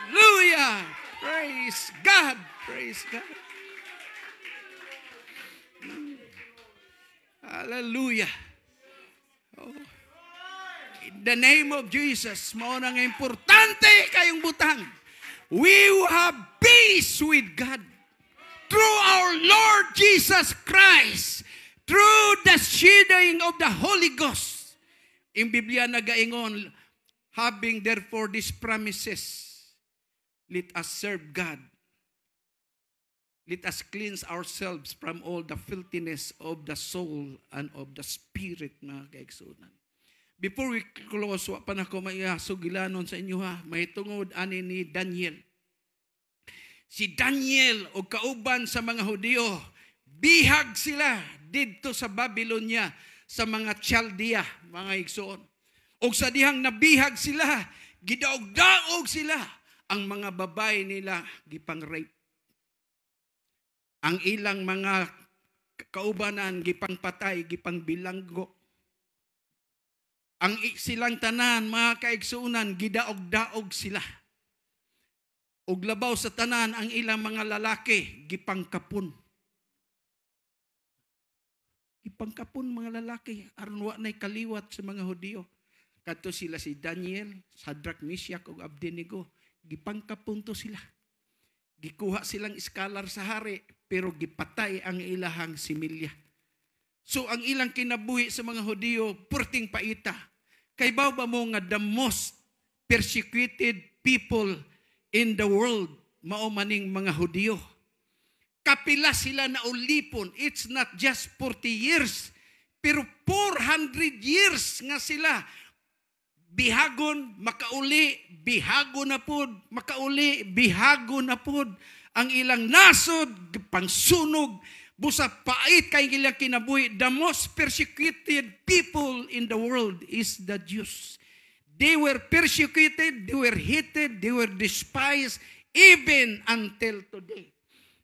Hallelujah. Praise God. Praise God. Hallelujah. In the name of Jesus, mo nang importante kayong butang. We have peace with God through our Lord Jesus Christ, through the shedding of the Holy Ghost. In Biblia nagaingon, having therefore these promises, let us serve God. Let us cleanse ourselves from all the filthiness of the soul and of the spirit, mga kaigsunan. Before we close, wa pa na ko sugilanon sa inyo may tungod ani ni Daniel. Si Daniel o kauban sa mga Hudyo, bihag sila didto sa Babylonia, sa mga Chaldea, mga igsoon. O sa dihang nabihag sila, gidaog-daog sila, ang mga babae nila gipang-rape. Ang ilang mga kaubanan gipang-patay, gipang-bilanggo. Ang silang tanan, mga kaigsunan, gidaog-daog sila. Ug labaw sa tanan, ang ilang mga lalaki, gipangkapon. Gipangkapon mga lalaki, aron wa nay kaliwat sa mga Hudyo. Kadto sila si Daniel, Shadrach, Meshach ug Abednego, gipangkapon to sila. Gikuha silang iskalar sa hari, pero gipatay ang ilahang similya. So ang ilang kinabuhi sa mga Hudiyo, purting paita. Kay ba mo nga the most persecuted people in the world, mao maning mga Hudiyo. Kapila sila na ulipon. It's not just 40 years, pero 400 years nga sila. Bihagon, makauli, bihago na pod, makauli, bihago na pod. Ang ilang nasod, pangsunog, busa pait kay ilang kinabuhi. The most persecuted people in the world is the Jews. They were persecuted, they were hated, they were despised, even until today.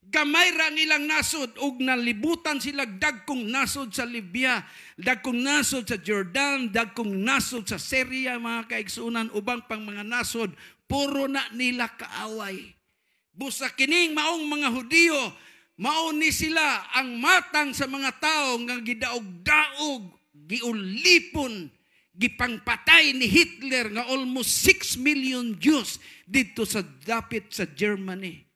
Gamay ra ang ilang nasod, ug nalibutan sila dagkong nasod sa Libya, dagkong nasod sa Jordan, dagkong nasod sa Syria, mga kaigsunan, ubang pang mga nasod, puro na nila kaaway. Busa kining maong mga Hudiyo, mao ni sila ang matang sa mga tao nga gidaog-daog, giulipon, gipangpatay ni Hitler nga almost 6 million Jews dito sa dapit sa Germany.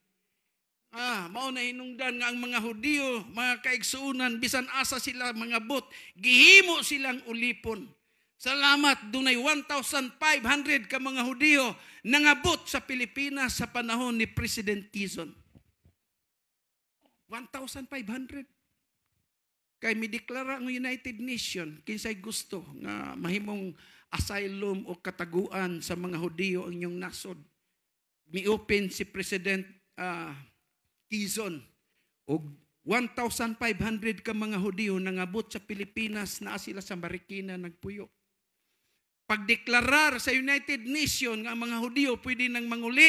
Mao na hinungdan nga ang mga Hudiyo, mga kaigsuunan, bisan asa sila mga bot, gihimo silang ulipon. Salamat, dunay 1,500 ka mga Hudiyo nangabot sa Pilipinas sa panahon ni President Quezon. 1,500. Kay mideklara ang United Nations, kinsay gusto nga mahimong asylum o kataguan sa mga Hudiyo ang inyong nasod. Mi-open si President Quezon o 1,500 ka mga Hudiyo nangabot sa Pilipinas na sila sa Marikina nagpuyo. Pagdeklarar sa United Nations nga mga Hudiyo pwede nang manguli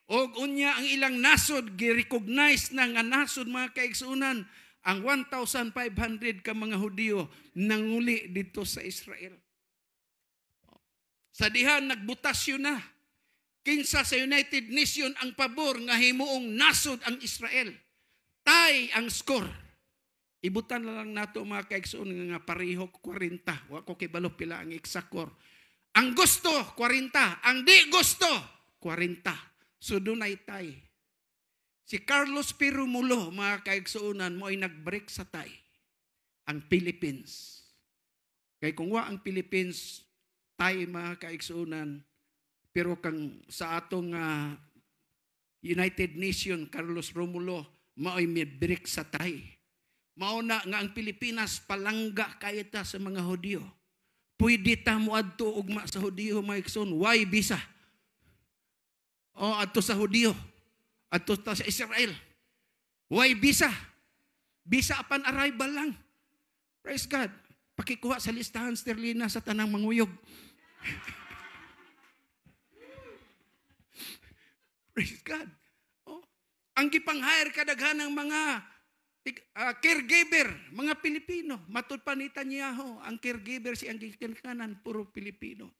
o unya ang ilang nasod gi-recognize na nga nasod mga kaigsunan, ang 1,500 ka mga Hudiyo nanguli dito sa Israel. Sa dihan nagbutasyon na kinsa sa United Nations ang pabor nga himuong nasod ang Israel. Tay ang score. Ibutan na lang nato mga kaigsoon nga pareho 40. Wa ko kibalo pila ang exact score. Ang gusto 40, ang di gusto 40. So dunay tay. Si Carlos P. Romulo, mga kaigsoonan mo ay nag-break sa tay. Ang Philippines. Kay kung wa ang Philippines, tay mga kaigsoonan, pero kang sa atong United Nations, Carlos Romulo, mao'y may break sa tay. Mauna nga ang Pilipinas palangga kayta sa mga Hudiyo. Pwede ta mo adto ugma sa Hudiyo, mga igsoon. Why visa? O adto sa Hudiyo. Adto ta sa Israel. Why visa? Visa upon arrival lang. Praise God. Pakikuha sa listahan sterlina sa tanang manguyog. Praise God. Oh, ang gipang-hire kadaghan ng mga caregiver, mga Pilipino. Matud pa ni Netanyahu, ang caregiver si ang kanan, puro Pilipino.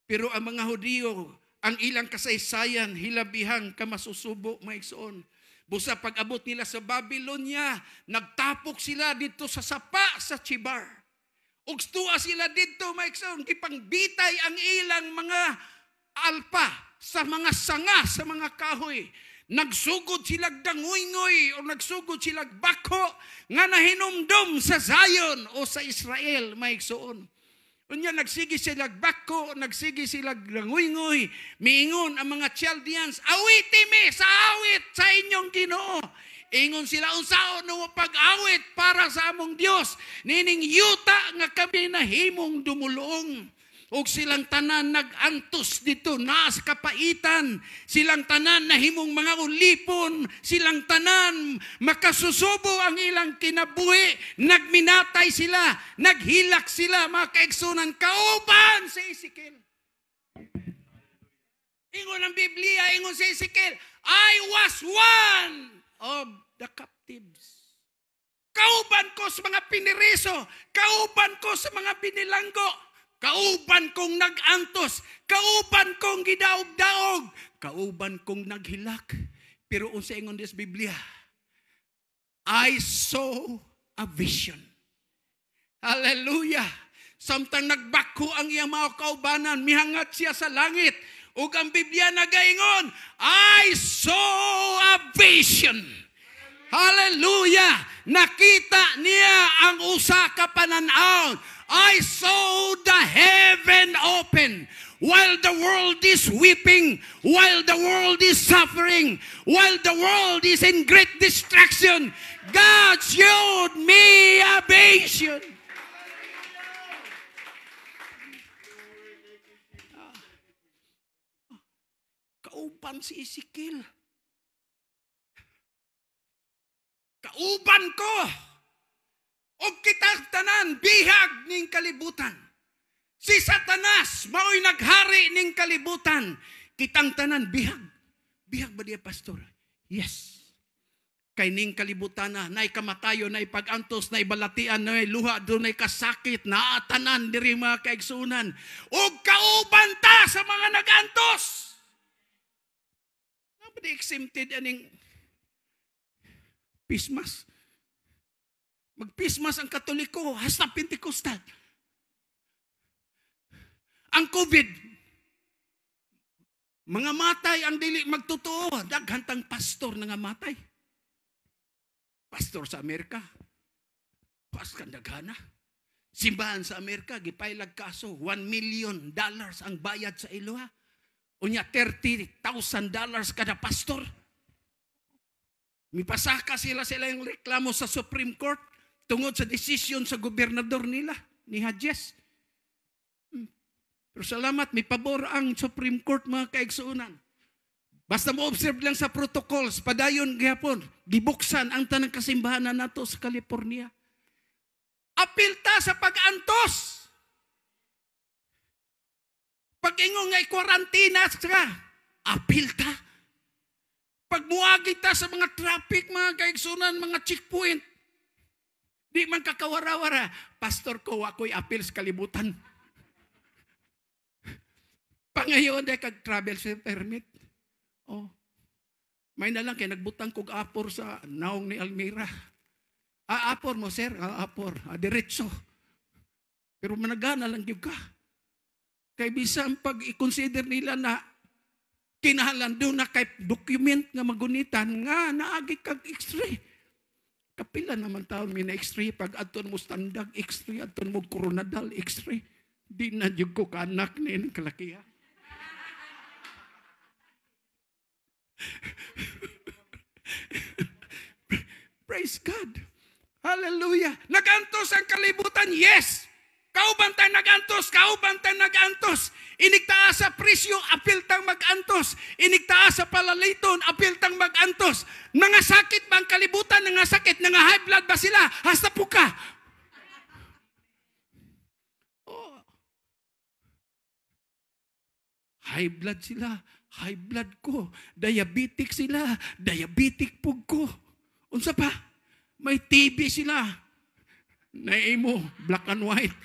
Pero ang mga Hudiyo, ang ilang kasaysayan, hilabihang kamasusubo, maigsoon. Busa pag-abot nila sa Babylonia, nagtapok sila dito sa sapa sa Chibar. Ugstuwa sila dito, maigsoon, kipangbitay ang ilang mga alpa sa mga sanga, sa mga kahoy. Nagsugod silag dangoy-ngoy o nagsugod silag bako nga nahinumdum sa Zion o sa Israel, maigsoon. Unya nagsigi silag bako, nagsigi silag dangoy-ngoy, miingon ang mga Chaldeans, awiti mi sa awit sa inyong Ginoo. Ingon sila, unsaon no pag-awit para sa among Dios, nining yuta nga kami nahimong dumulong. Og silang tanan nag-antos dito na sa kapaitan. Silang tanan nahimong mga ulipon. Silang tanan makasusubo ang ilang kinabuhi. Nagminatay sila. Naghilak sila, mga kaigsunan. Kauban si Ezekiel. Ingon ang Biblia, ingon si Ezekiel, I was one of the captives. Kauban ko sa mga piniriso. Kauban ko sa mga binilanggo. Kauban kong nag-antos, kauban kong gidaog-daog, kauban kong naghilak. Pero unsa ingon sa Biblia, I saw a vision. Hallelujah. Samtang nagbako ang iyang mga kaubanan, mihangat siya sa langit. Ug ang Biblia nagaingon, I saw a vision. Hallelujah! Nakita niya ang usa ka panan-aon. I saw the heaven open while the world is weeping, while the world is suffering, while the world is in great distraction. God showed me a vision. Kauban si Ezekiel. Kauban ko. O kitang tanan, bihag ning kalibutan. Si Satanas, mao'y naghari ning kalibutan. Kitang tanan, bihag. Bihag ba diya, pastor? Yes. Kay ning kalibutan na, na'y kamatayo, na'y pagantos, na'y balatian, na'y luha, doon na'y kasakit, naatanan, diri mga kaigsunan. O kauban ta sa mga nagantos. Napadi exempted aning Pismas. Magpismas ang Katoliko, hasta Pentecostal. Ang COVID, mga matay ang dili magtotoo, daghantang pastor na nga matay. Pastor sa Amerika, paskan daghana. Simbahan sa Amerika, gipailag kaso, $1 million ang bayad sa iluha. Unya $30,000 kada pastor. Mipasaka sila yung reklamo sa Supreme Court tungod sa desisyon sa gobernador nila, ni Hadjes. Pero salamat, may pabor ang Supreme Court, mga kaigsuunan. Basta mo-observe lang sa protocols, padayon gihapon, gibuksan ang tanang kasimbahanan nato sa California. Apil ta sa pag-antos. Pag-ingon nga'y kwarantina ka, apil ta. Pag muagi ta sa mga traffic, mga kaigsunan, mga checkpoint, di man kakawara-wara, pastor ko, ako'y apil sa kalibutan. Pangayon, kag travel permit. Oh. May na lang, kaya nagbutang kong apor sa naong ni Almira. Apor mo, sir. Apor. Diretso. Pero managana lang yung ka. Kaya bisan pag i-consider nila na kinahanglan doon na kay document nga magunitan nga naagi kag X-ray. Kapila naman taon may na X-ray pag aton mo standag X-ray, aton mo coronadal X-ray. Di na jud ko kanak ni kalakiha. Praise God. Hallelujah. Nagantos ang kalibutan, yes. Kauban tayo nagantos. Inigtaa sa presyo, apil tang magantos. Inigtaa sa palaliton, apil tang magantos. Nga sakit ba ang kalibutan? Nga sakit, nga high blood ba sila? Hasta po ka. Oh. High blood sila. High blood ko. Diabetic sila. Diabetic po ko. Unsa pa? May TB sila. Naimo, black and white.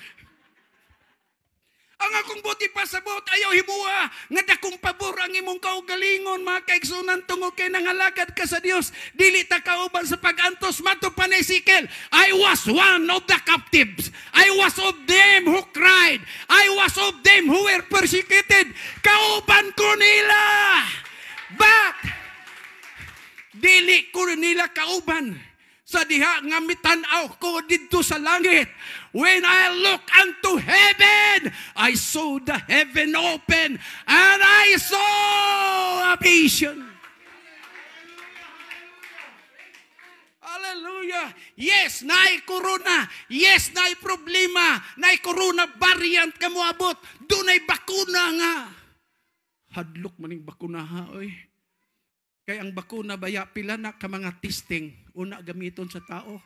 Ang akong buti pasabot, ayaw himuha, nga dakong pabor ang imong kaugalingon, mga kaigsunan, tungod kay nangalagad ka sa Dios. Dili ta kauban sa pag-antos, mato pa ni Ezekiel. I was one of the captives. I was of them who cried. I was of them who were persecuted. Kauban ko nila. But, dili ko nila kauban. Sa diha nga mitanaw ko dito sa langit. When I look unto heaven, I saw the heaven open and I saw a vision. Hallelujah. Yes, naay corona. Yes, naay problema. Naay corona variant kamuabot. Dunay bakuna nga. Hadlok maning bakuna ha, oy. Kaya ang bakuna baya pila na ka mga testing una gamiton sa tao.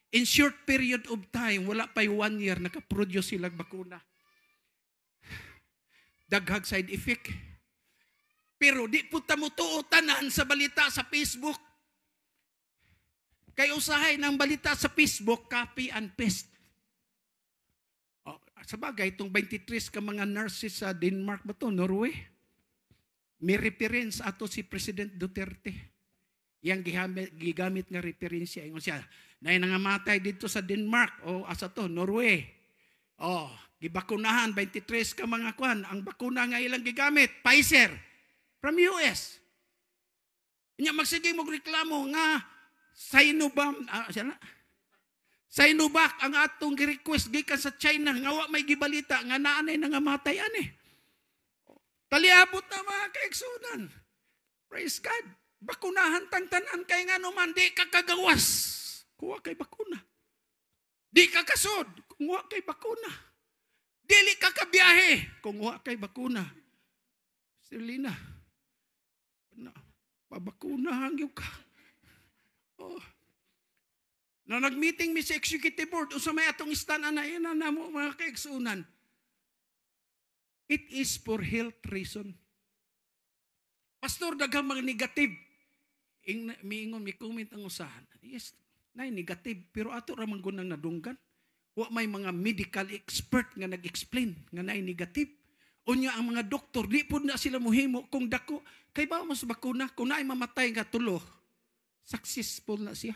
In short period of time, wala pa'y 1 year nakaproduce silang bakuna. Daghag side effect. Pero di po ta mo tuotanan sa balita sa Facebook. Kay usahay ng balita sa Facebook, copy and paste. Oh, sa bagay, itong 23 ka mga nurses sa Denmark ba to, Norway? May reference ato si President Duterte. Yang gigamit nga referensya. Ingon siya, na nangamatay dito sa Denmark o asa to, Norway. Oh, gibakunahan 23 ka mga kwan. Ang bakuna nga ilang gigamit, Pfizer from US. Inya magsige mo reklamo nga Sinobam, Sinovac ang atong gi-request gikan sa China nga wa may gibalita nga naanay nangamatay ani. Taliabot na mga kaigsunan. Praise God. Bakunahan tang tanan kay nga naman di ka kagawas. Kuha kay bakuna. Di ka kasod kung wa kay bakuna. Dili ka kabiyahe kung wa kay bakuna. Selina, pabakunahan yung ka. Oh. Na nag-meeting mi sa executive board o sa may atong istanan na yun na mo mga kaigsunan. It is for health reason. Pastor, daghang mga negative. Miingon, may comment ang usahan. Yes, na negative. Pero ato ramang gunang nadunggan. Wa may mga medical expert nga nag-explain nga na negative. Unya ang mga doktor, di po na sila muhimo kung dako. Kay ba mas bakuna, kung naay mamatay nga tulo, successful na siya.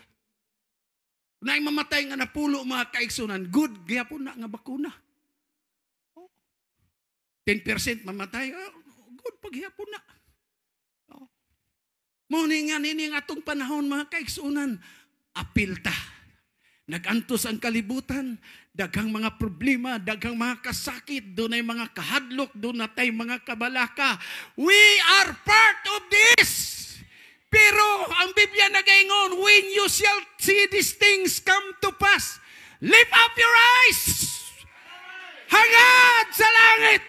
Kung naay mamatay nga napulo mga kaigsunan, good, gyapon na nga bakuna. 10% mamatay, good, paghihapon na. Muna nga nini nga atong panahon mga kaigsunan, apilta. Nagantos ang kalibutan, daghang mga problema, daghang mga kasakit, doon ay mga kahadlok, doon na tayo mga kabalaka. We are part of this. Pero ang Biblia nagaingon, when you shall see these things come to pass, lift up your eyes. Hangad sa langit.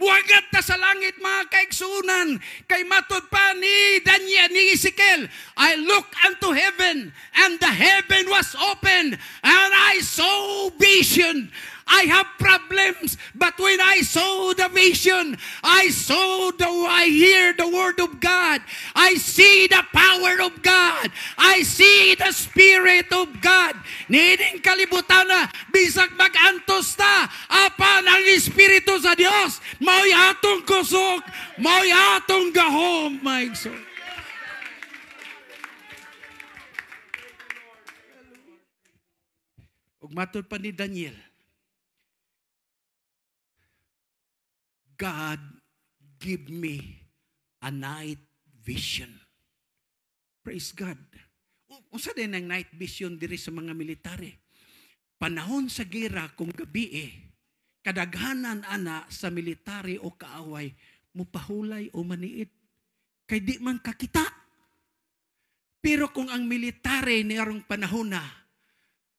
Buhagat ta sa langit mga kaigsunan. Kay matod pa ni Daniel, ni Ezekiel, I look unto heaven, and the heaven was open, and I saw vision. I have problems, but when I saw the vision, I hear the word of God. I see the power of God. I see the Spirit of God. Nining kalibutan na, bisag mag-antos ta, apan ang Espiritu sa Dios, mao'y atong kusok, mao'y atong gahom, my soul. Ug matod pa ni Daniel, God give me a night vision. Praise God. Unsa din ang night vision diri sa mga military? Panahon sa gera kung gabi kadaghanan ana sa military o kaaway mupahulay o maniid kay di man kakita. Pero kung ang military niyarong panahon na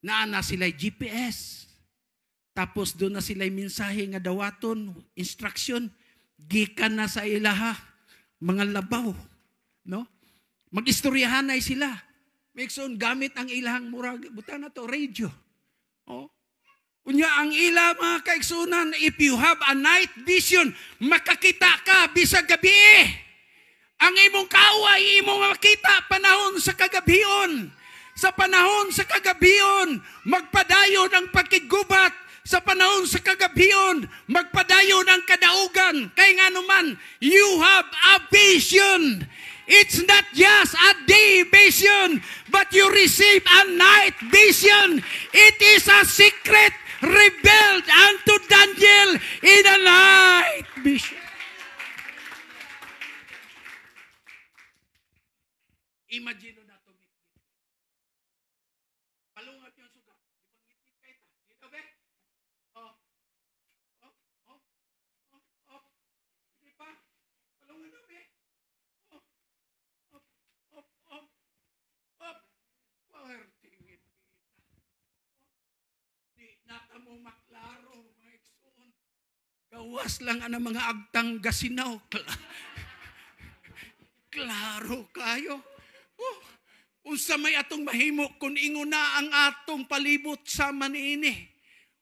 ana sila GPS, tapos doon na sila'y mensahe nga dawaton, instruction, gikan na sa ilaha, mga labaw. No? Mag-istoryahan na sila. Mekson, gamit ang ilahang murag, buta na to, radio. Oh. Kunya, ang ila mga kaigsunan, if you have a night vision, makakita ka bisag gabi. Ang imong kaaway, imong makita panahon sa kagabion. Sa panahon sa kagabion, magpadayon ang pagkigubat. Sa panahon sa kagabion, magpadayon ang kadaugan. Kaya nga naman, you have a vision. It's not just a day vision, but you receive a night vision. It is a secret revealed unto Daniel in a night vision. Imagine na ito. Palungat yung suga. Ipangit-ngit kayo ta. Dito ba? Hindi pa. Palungat na ba? Tingin kita. Di nata mo maklaro, mga iksoon. Gawas lang ang mga agtang gasinaw. Klaro kayo. Unsa may atong mahimo kung ingon na ang atong palibot sa manini.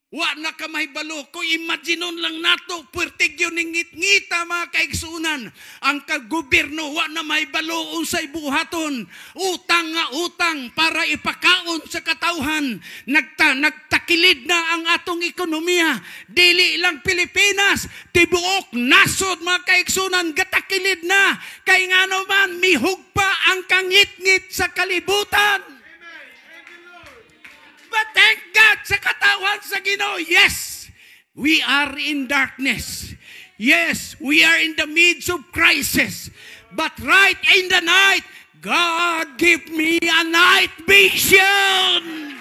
Wa na ka mahibalo. Kung imaginon lang nato, pertigyo ning ngit-ngita mga kaigsunan. Ang kagobyerno, wa na mahibalo unsay buhaton. Utang nga utang para ipakaon sa katawhan. Nagtakilid na ang atong ekonomiya. Dili lang Pilipinas, tibuok nasod mga kaigsunan, gatakilid na. Kay nga naman, mihugpa ang kangit-ngit sa kalibutan. But thank God sa katawan sa Ginoo. Yes, we are in darkness. Yes, we are in the midst of crisis. But right in the night, God give me a night vision.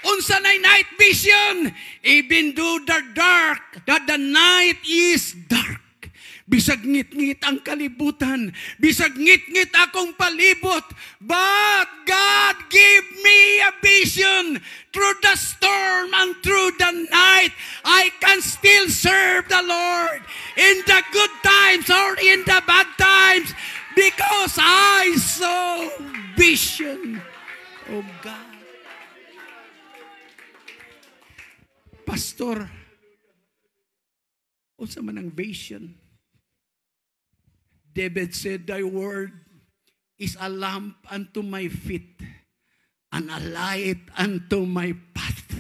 Unsa nay night vision? Even though the night is dark. Bisag ngit-ngit ang kalibutan. Bisag ngit-ngit akong palibot. But God give me a vision. Through the storm and through the night, I can still serve the Lord. In the good times or in the bad times. Because I saw vision of God. Pastor, unsa man ang vision? David said, thy word is a lamp unto my feet and a light unto my path.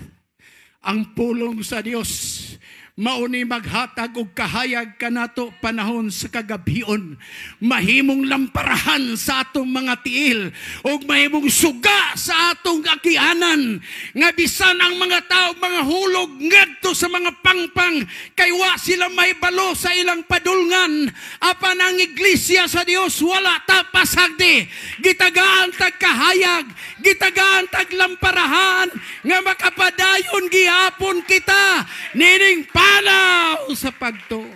Ang pulong sa Dios mauni maghatag og kahayag kanato panahon sa kagabion. Mahimong lamparahan sa atong mga tiil ug mahimong suga sa atong agianan nga bisan ang mga tao mga hulog ngadto sa mga pangpang kay wa sila may balo sa ilang padulngan. Apan ang iglesia sa Dios wala ta pasagdi. Gitagaan tag kahayag, gitagaan tag lamparahan nga makapadayon gihapon kita nining palaw sa pagtuo.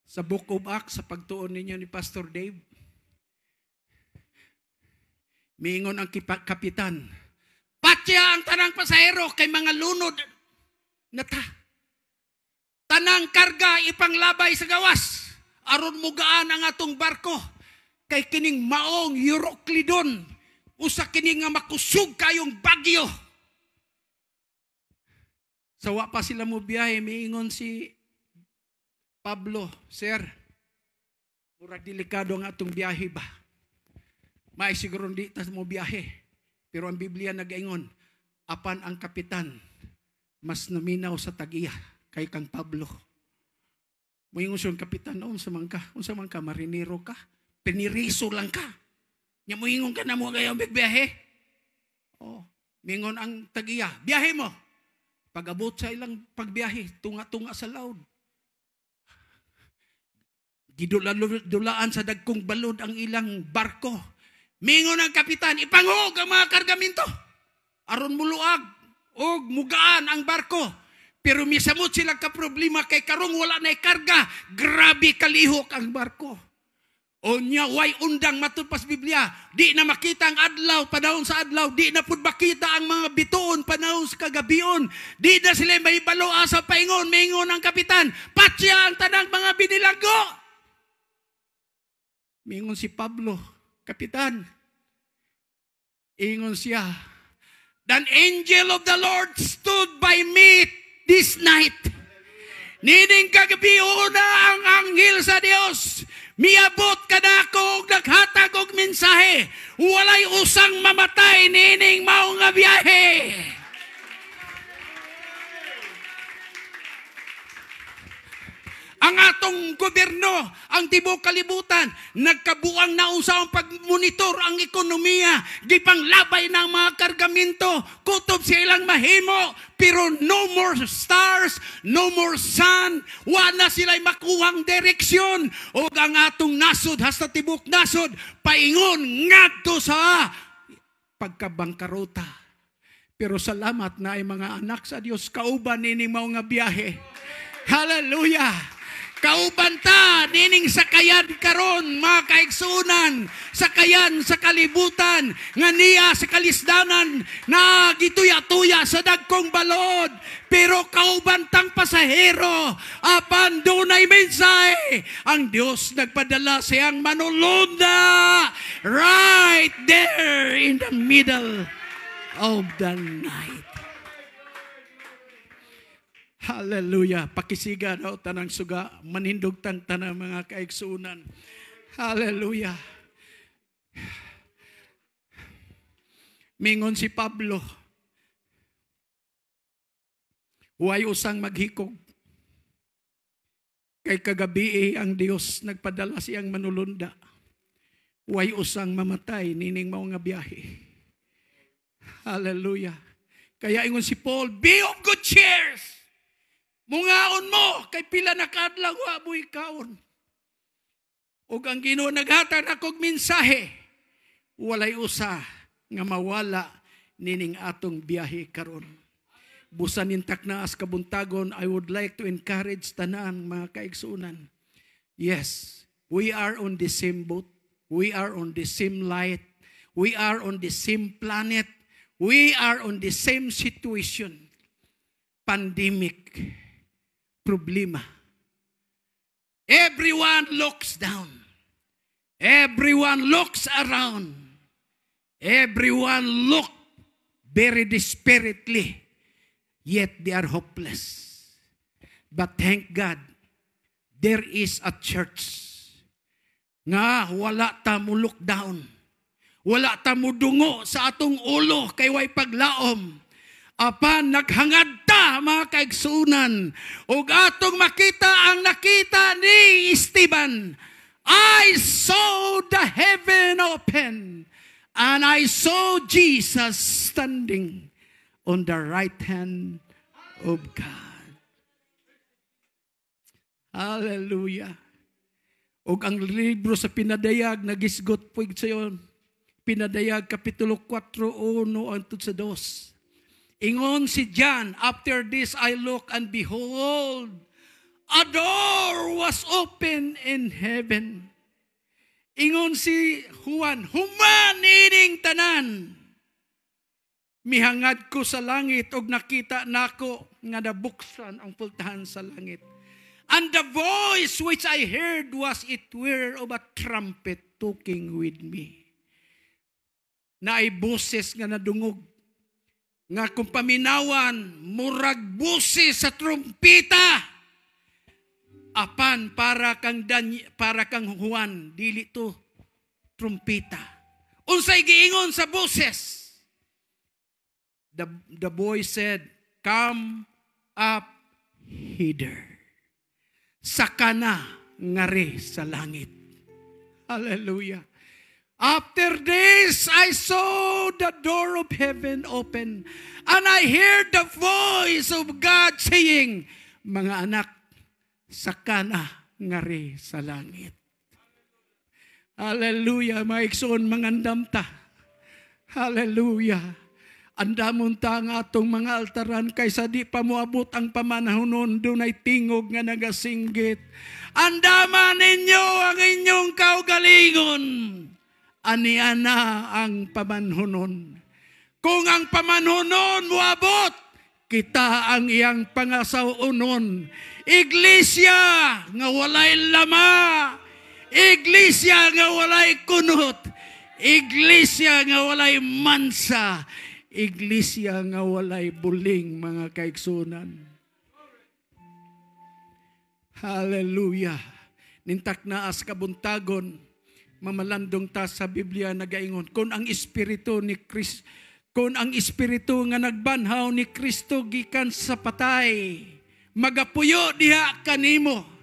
Sa Book of Acts, sa pagtuon ninyo ni Pastor Dave, miingon ang kapitan, patya ang tanang pasahero kay mga lunod na ta. Tanang karga ipanglabay sa gawas, aron mugaan ang atong barko, kay kining maong Euroclydon, usa kini nga makusog kayong bagyo. Sawa pa sila mo biyahe, miingon si Pablo, Sir, murag delikado ang atong biyahe ba? May siguro di ta mo biyahe. Pero ang Biblia nag-ingon, apan ang kapitan, mas naminaw sa tagiya kay kang Pablo. Moingon siya ang kapitan, unsa man ka, marinero ka, piniriso lang ka. Nya moingon ka na mo gayong bigbiyahe. Oh, mingon ang tagiya, biyahe mo. Pag-abot sa ilang pagbiyahe, tunga-tunga sa laod. Gidulaan sa dagkong balod ang ilang barko. Mingon ang kapitan, ipangog ang mga kargamento. Aron muluag o mugaan ang barko. Pero misamot sila ka problema kay karong wala na karga. Grabe kalihok ang barko. O niya, way undang matupas Biblia. Di na makita ang adlaw, panahon sa adlaw. Di na pud makita ang mga bituon, panahon sa kagabion. Di na sila may baloa sa paingon. Mingon ang kapitan, patya ang tanang mga binilago. Mingon si Pablo, kapitan. Ingon siya, an angel of the Lord stood by me this night. Nining kagabion na ang anghel sa Dios. Miabot ka na ako og naghatag og mensahe. Walay usang mamatay nining mao nga biyahe. Ang atong gobyerno, ang tibuok kalibutan, nagkabuang na sa pagmonitor ang ekonomiya, di panglabay ng mga kargamento, kutob silang mahimo, pero no more stars, no more sun, wala sila'y makuhang direksyon, o ang atong nasod, hasta tibuok nasod, paingon ngadto sa pagkabangkarota. Pero salamat na ay mga anak sa Dios, kauban nining mao nga biyahe. Hallelujah! Kauban ta, nining sakayan karon, mga kaigsunan, sakayan sa kalibutan, nga niya sa kalisdanan, na gituya-tuya sa dagkong balod, pero kauban tang pasahero, apan dunay mensahe, ang Diyos nagpadala siyang manulunda, right there in the middle of the night. Hallelujah. Pakisiga daw tanang suga. Manindog tang tanang mga kaigsunan. Hallelujah. Mingon si Pablo. Huwag usang maghikog. Kay kagabi ang Diyos nagpadala siyang manulunda. Huwag usang mamatay nining mao nga biyahe. Hallelujah. Kaya ingon si Paul, be of good cheers. Mungaon mo, kay pila na kadlaw wa mo'y kaon. Ug ang Ginoo naghatag akong mensahe, walay usa nga mawala nining atong biyahe karon. Busan nintak na as kabuntagon, I would like to encourage tanan mga kaigsunan. Yes, we are on the same boat. We are on the same light. We are on the same planet. We are on the same situation. Pandemic. Problema. Everyone looks down. Everyone looks around. Everyone look very desperately. Yet they are hopeless. But thank God, there is a church nga wala ta mo look down. Wala ta mo dungo sa atong ulo kay way paglaom. Apan naghangad ta mga kaigsunan. Ug atong makita ang nakita ni Esteban. I saw the heaven open and I saw Jesus standing on the right hand of God. Hallelujah. Og ang libro sa Pinadayag, nagisgot po sayon. Pinadayag, Kapitulo 4, 1 hangtod sa 2. Ingon si John, after this I look and behold, a door was open in heaven. Ingon si Juan, human ining tanan. Mihangad ko sa langit og nakita nako nga nabuksan ang pultahan sa langit. And the voice which I heard was it were of a trumpet talking with me. Naay boses nga nadungog nga kung paminawan murag boses sa trumpita. Apan para kang Juan dili to trumpita. Unsay giingon sa boses? The boy said, come up hither. Sakana ngari sa langit. Hallelujah. After this, I saw the door of heaven open, and I heard the voice of God saying, mga anak, sakana ngari sa langit. Hallelujah. Maigsoon mangandam ta. Hallelujah. Andamon ta nga atong mga altaran kaysa di pa moabot ang pamanahonon dunay tingog nga nagasinggit. Andaman ninyo ang inyong kaugalingon. Aniana ang pamanhonon. Kung ang pamanhonon moabot, kita ang iyang pangasawunon. Iglesia nga walay lama. Iglesia nga walay kunot. Iglesia nga walay mansa. Iglesia nga walay buling mga kaigsunan. Hallelujah. Nintak na as kabuntagon, mamalandong ta sa Biblia nagaingon, kung ang espiritu nga nagbanhaw ni Kristo gikan sa patay, magapuyo diha kanimo.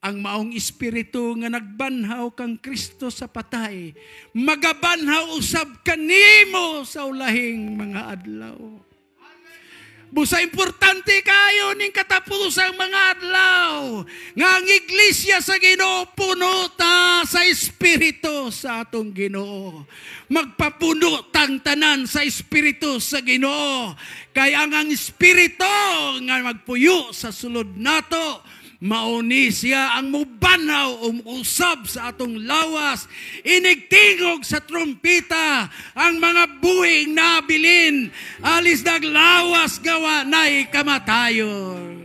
Ang maong espiritu nga nagbanhaw kang Kristo sa patay, magabanhaw usab kanimo sa ulahing mga adlaw. Busa importante kayo ning katapusang mga adlaw nga ang iglesia sa Ginoo puno ta sa espiritu sa atong Ginoo. Magpapuno tang tanan sa espiritu sa Ginoo. Kaya ang espiritu nga magpuyo sa sulod nato, mauni siya ang mubanaw usab sa atong lawas, inigtingog sa trumpita ang mga buhing nabilin, alis naglawas gawa na'y kamatayon.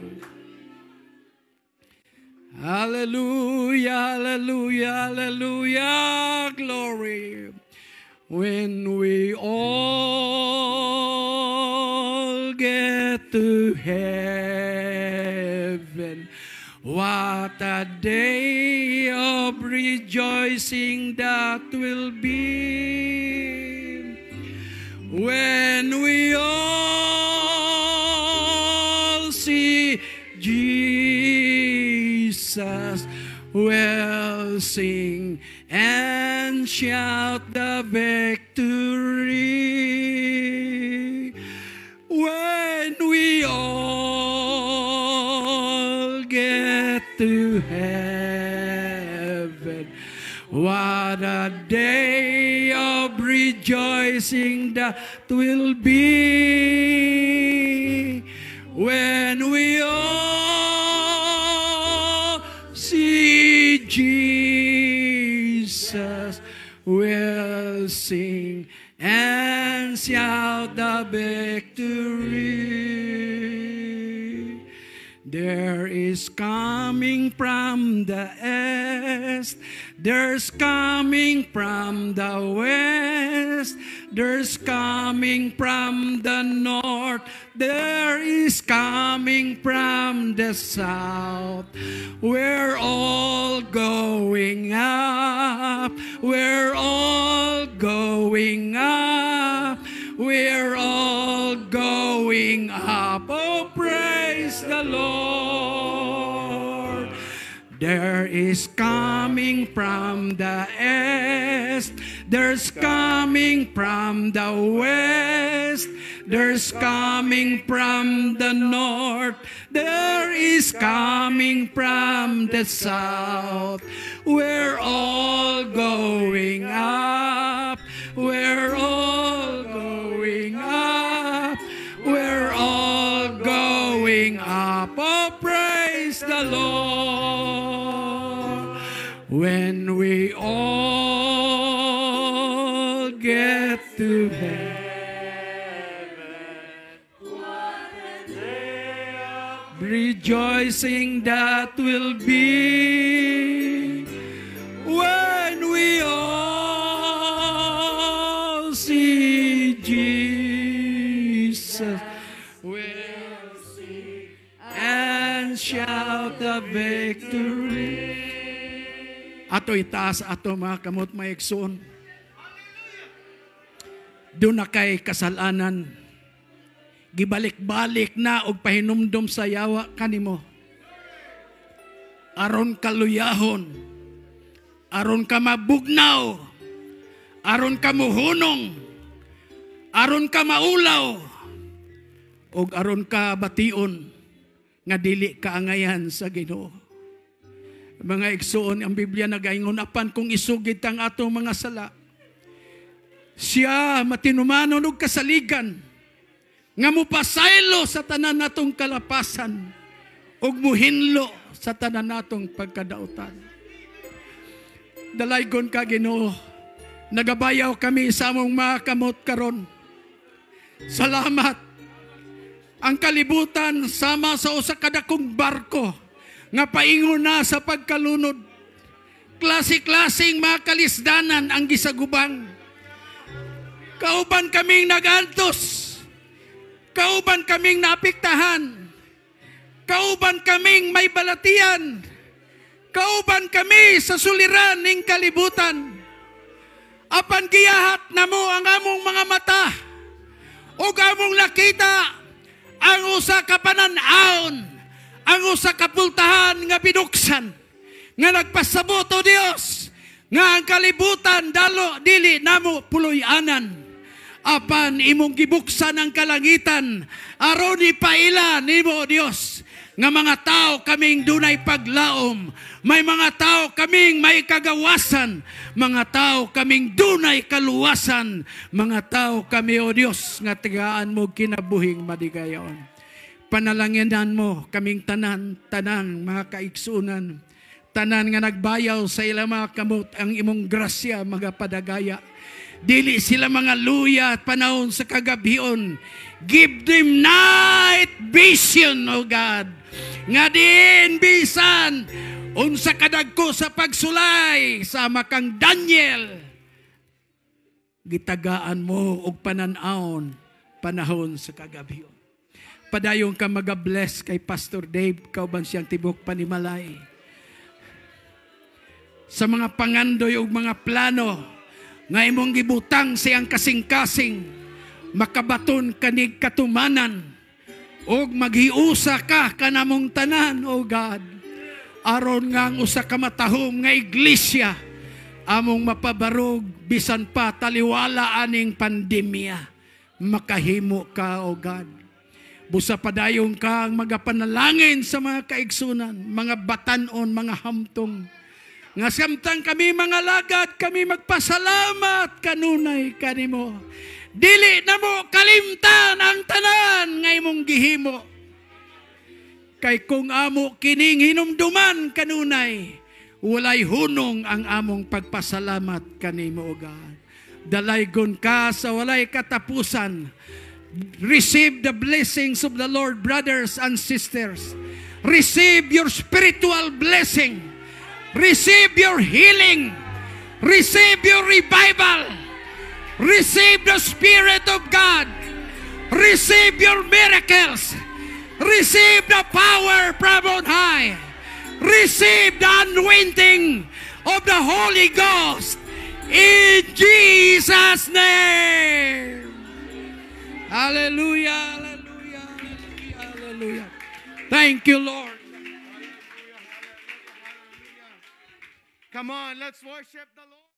Hallelujah, hallelujah, hallelujah, glory. When we all get to heaven, what a day of rejoicing that will be, when we all see Jesus, we'll sing and shout the victory. the day of rejoicing that will be when we all see Jesus. We'll sing and shout the victory. There is coming from the east, there's coming from the west, there's coming from the north, there is coming from the south. We're all going up, we're all going up, we're all going up. Oh, praise the Lord. There is coming from the east, there's coming from the west, there's coming from the north, there is coming from the south. We're all going up, we're all going up, we're all going up. Oh, praise the Lord. When we all get to heaven, what a day of rejoicing that will be when we all see Jesus. We'll sing and shout the victory. Ato itaas ato mga kamot maigsoon. Doon na kay kasalanan. Gibalik-balik na og pahinumdom sa yawa kanimo. Aron kaluyahon. Aron ka mabugnaw. Aron ka muhunong. Aron ka maulaw. Og aron ka bation nga dili kaangayan sa Ginoo. Mga igsoon, ang Biblia nagaingon apan kung isugid tang atong mga sala. Siya matinumanon og kasaligan nga mupasaylo sa tanan natong kalapasan ug muhinlo sa tanan natong pagkadautan. Dalaygon ka Ginoo, nagabayaw kami sa among mga kamot karon. Salamat. Ang kalibutan sama sa usa ka dakong barko nga paingon na sa pagkalunod. Klase-klaseng mga kalisdanan ang gisagubang. Kauban kaming nagantos. Kauban kaming naapektahan. Kauban kaming may balatian. Kauban kami sa suliran ning kalibutan. Apan giyahat na mo ang among mga mata. O among nakita ang usa ka panan-aon. Ang usa ka pultahan nga binuksan. Nga nagpasabot o Dios. Nga ang kalibutan dili namo puloy-anan. Apan imong gibuksan ang kalangitan. Aron ipaila nimo Dios. Nga mga tao kaming dunay paglaom. May mga tao kaming may kagawasan. Mga tao kaming dunay kaluwasan. Mga tao kami o Dios nga tigaan mo kinabuhing madigayon. Panalanginan mo kaming tanan mga kaigsunan. Tanan nga nagbayaw sa ilang mga kamot ang imong grasya mga padagaya. Dili sila mga luya at panahon sa kagabion. Give them night vision, O God. Nga din bisan unsa kadagko sa pagsulay sama kang Daniel. Gitagaan mo og pananaon panahon sa kagabion. Padayong ka mag-bless kay Pastor Dave, kauban siyang tibok panimalay. Sa mga pangandoy o mga plano, nga imong gibutang siyang kasing-kasing, makabaton kanig katumanan, o maghiusa ka kanamong tanan, O God. Aron nga ang usa ka matahom nga iglesia, among mapabarog, bisan pa taliwala aning pandemya, makahimo ka, O God. Busa padayong kang magapanalangin sa mga kaigsunan, mga batanon, mga hamtong, Nga samtang kami mga lagad, kami magpasalamat kanunay kanimo. Dili na mo kalimtan ang tanan nga imong gihimo. Kay kung amo kining hinumduman kanunay, walay hunong ang among pagpasalamat kanimo, O God. Dalaygon ka sa walay katapusan. Receive the blessings of the Lord, brothers and sisters. Receive your spiritual blessing. Receive your healing. Receive your revival. Receive the Spirit of God. Receive your miracles. Receive the power from on high. Receive the anointing of the Holy Ghost. In Jesus' name. Hallelujah, hallelujah, hallelujah, hallelujah. Thank you, Lord. Come on, let's worship the Lord.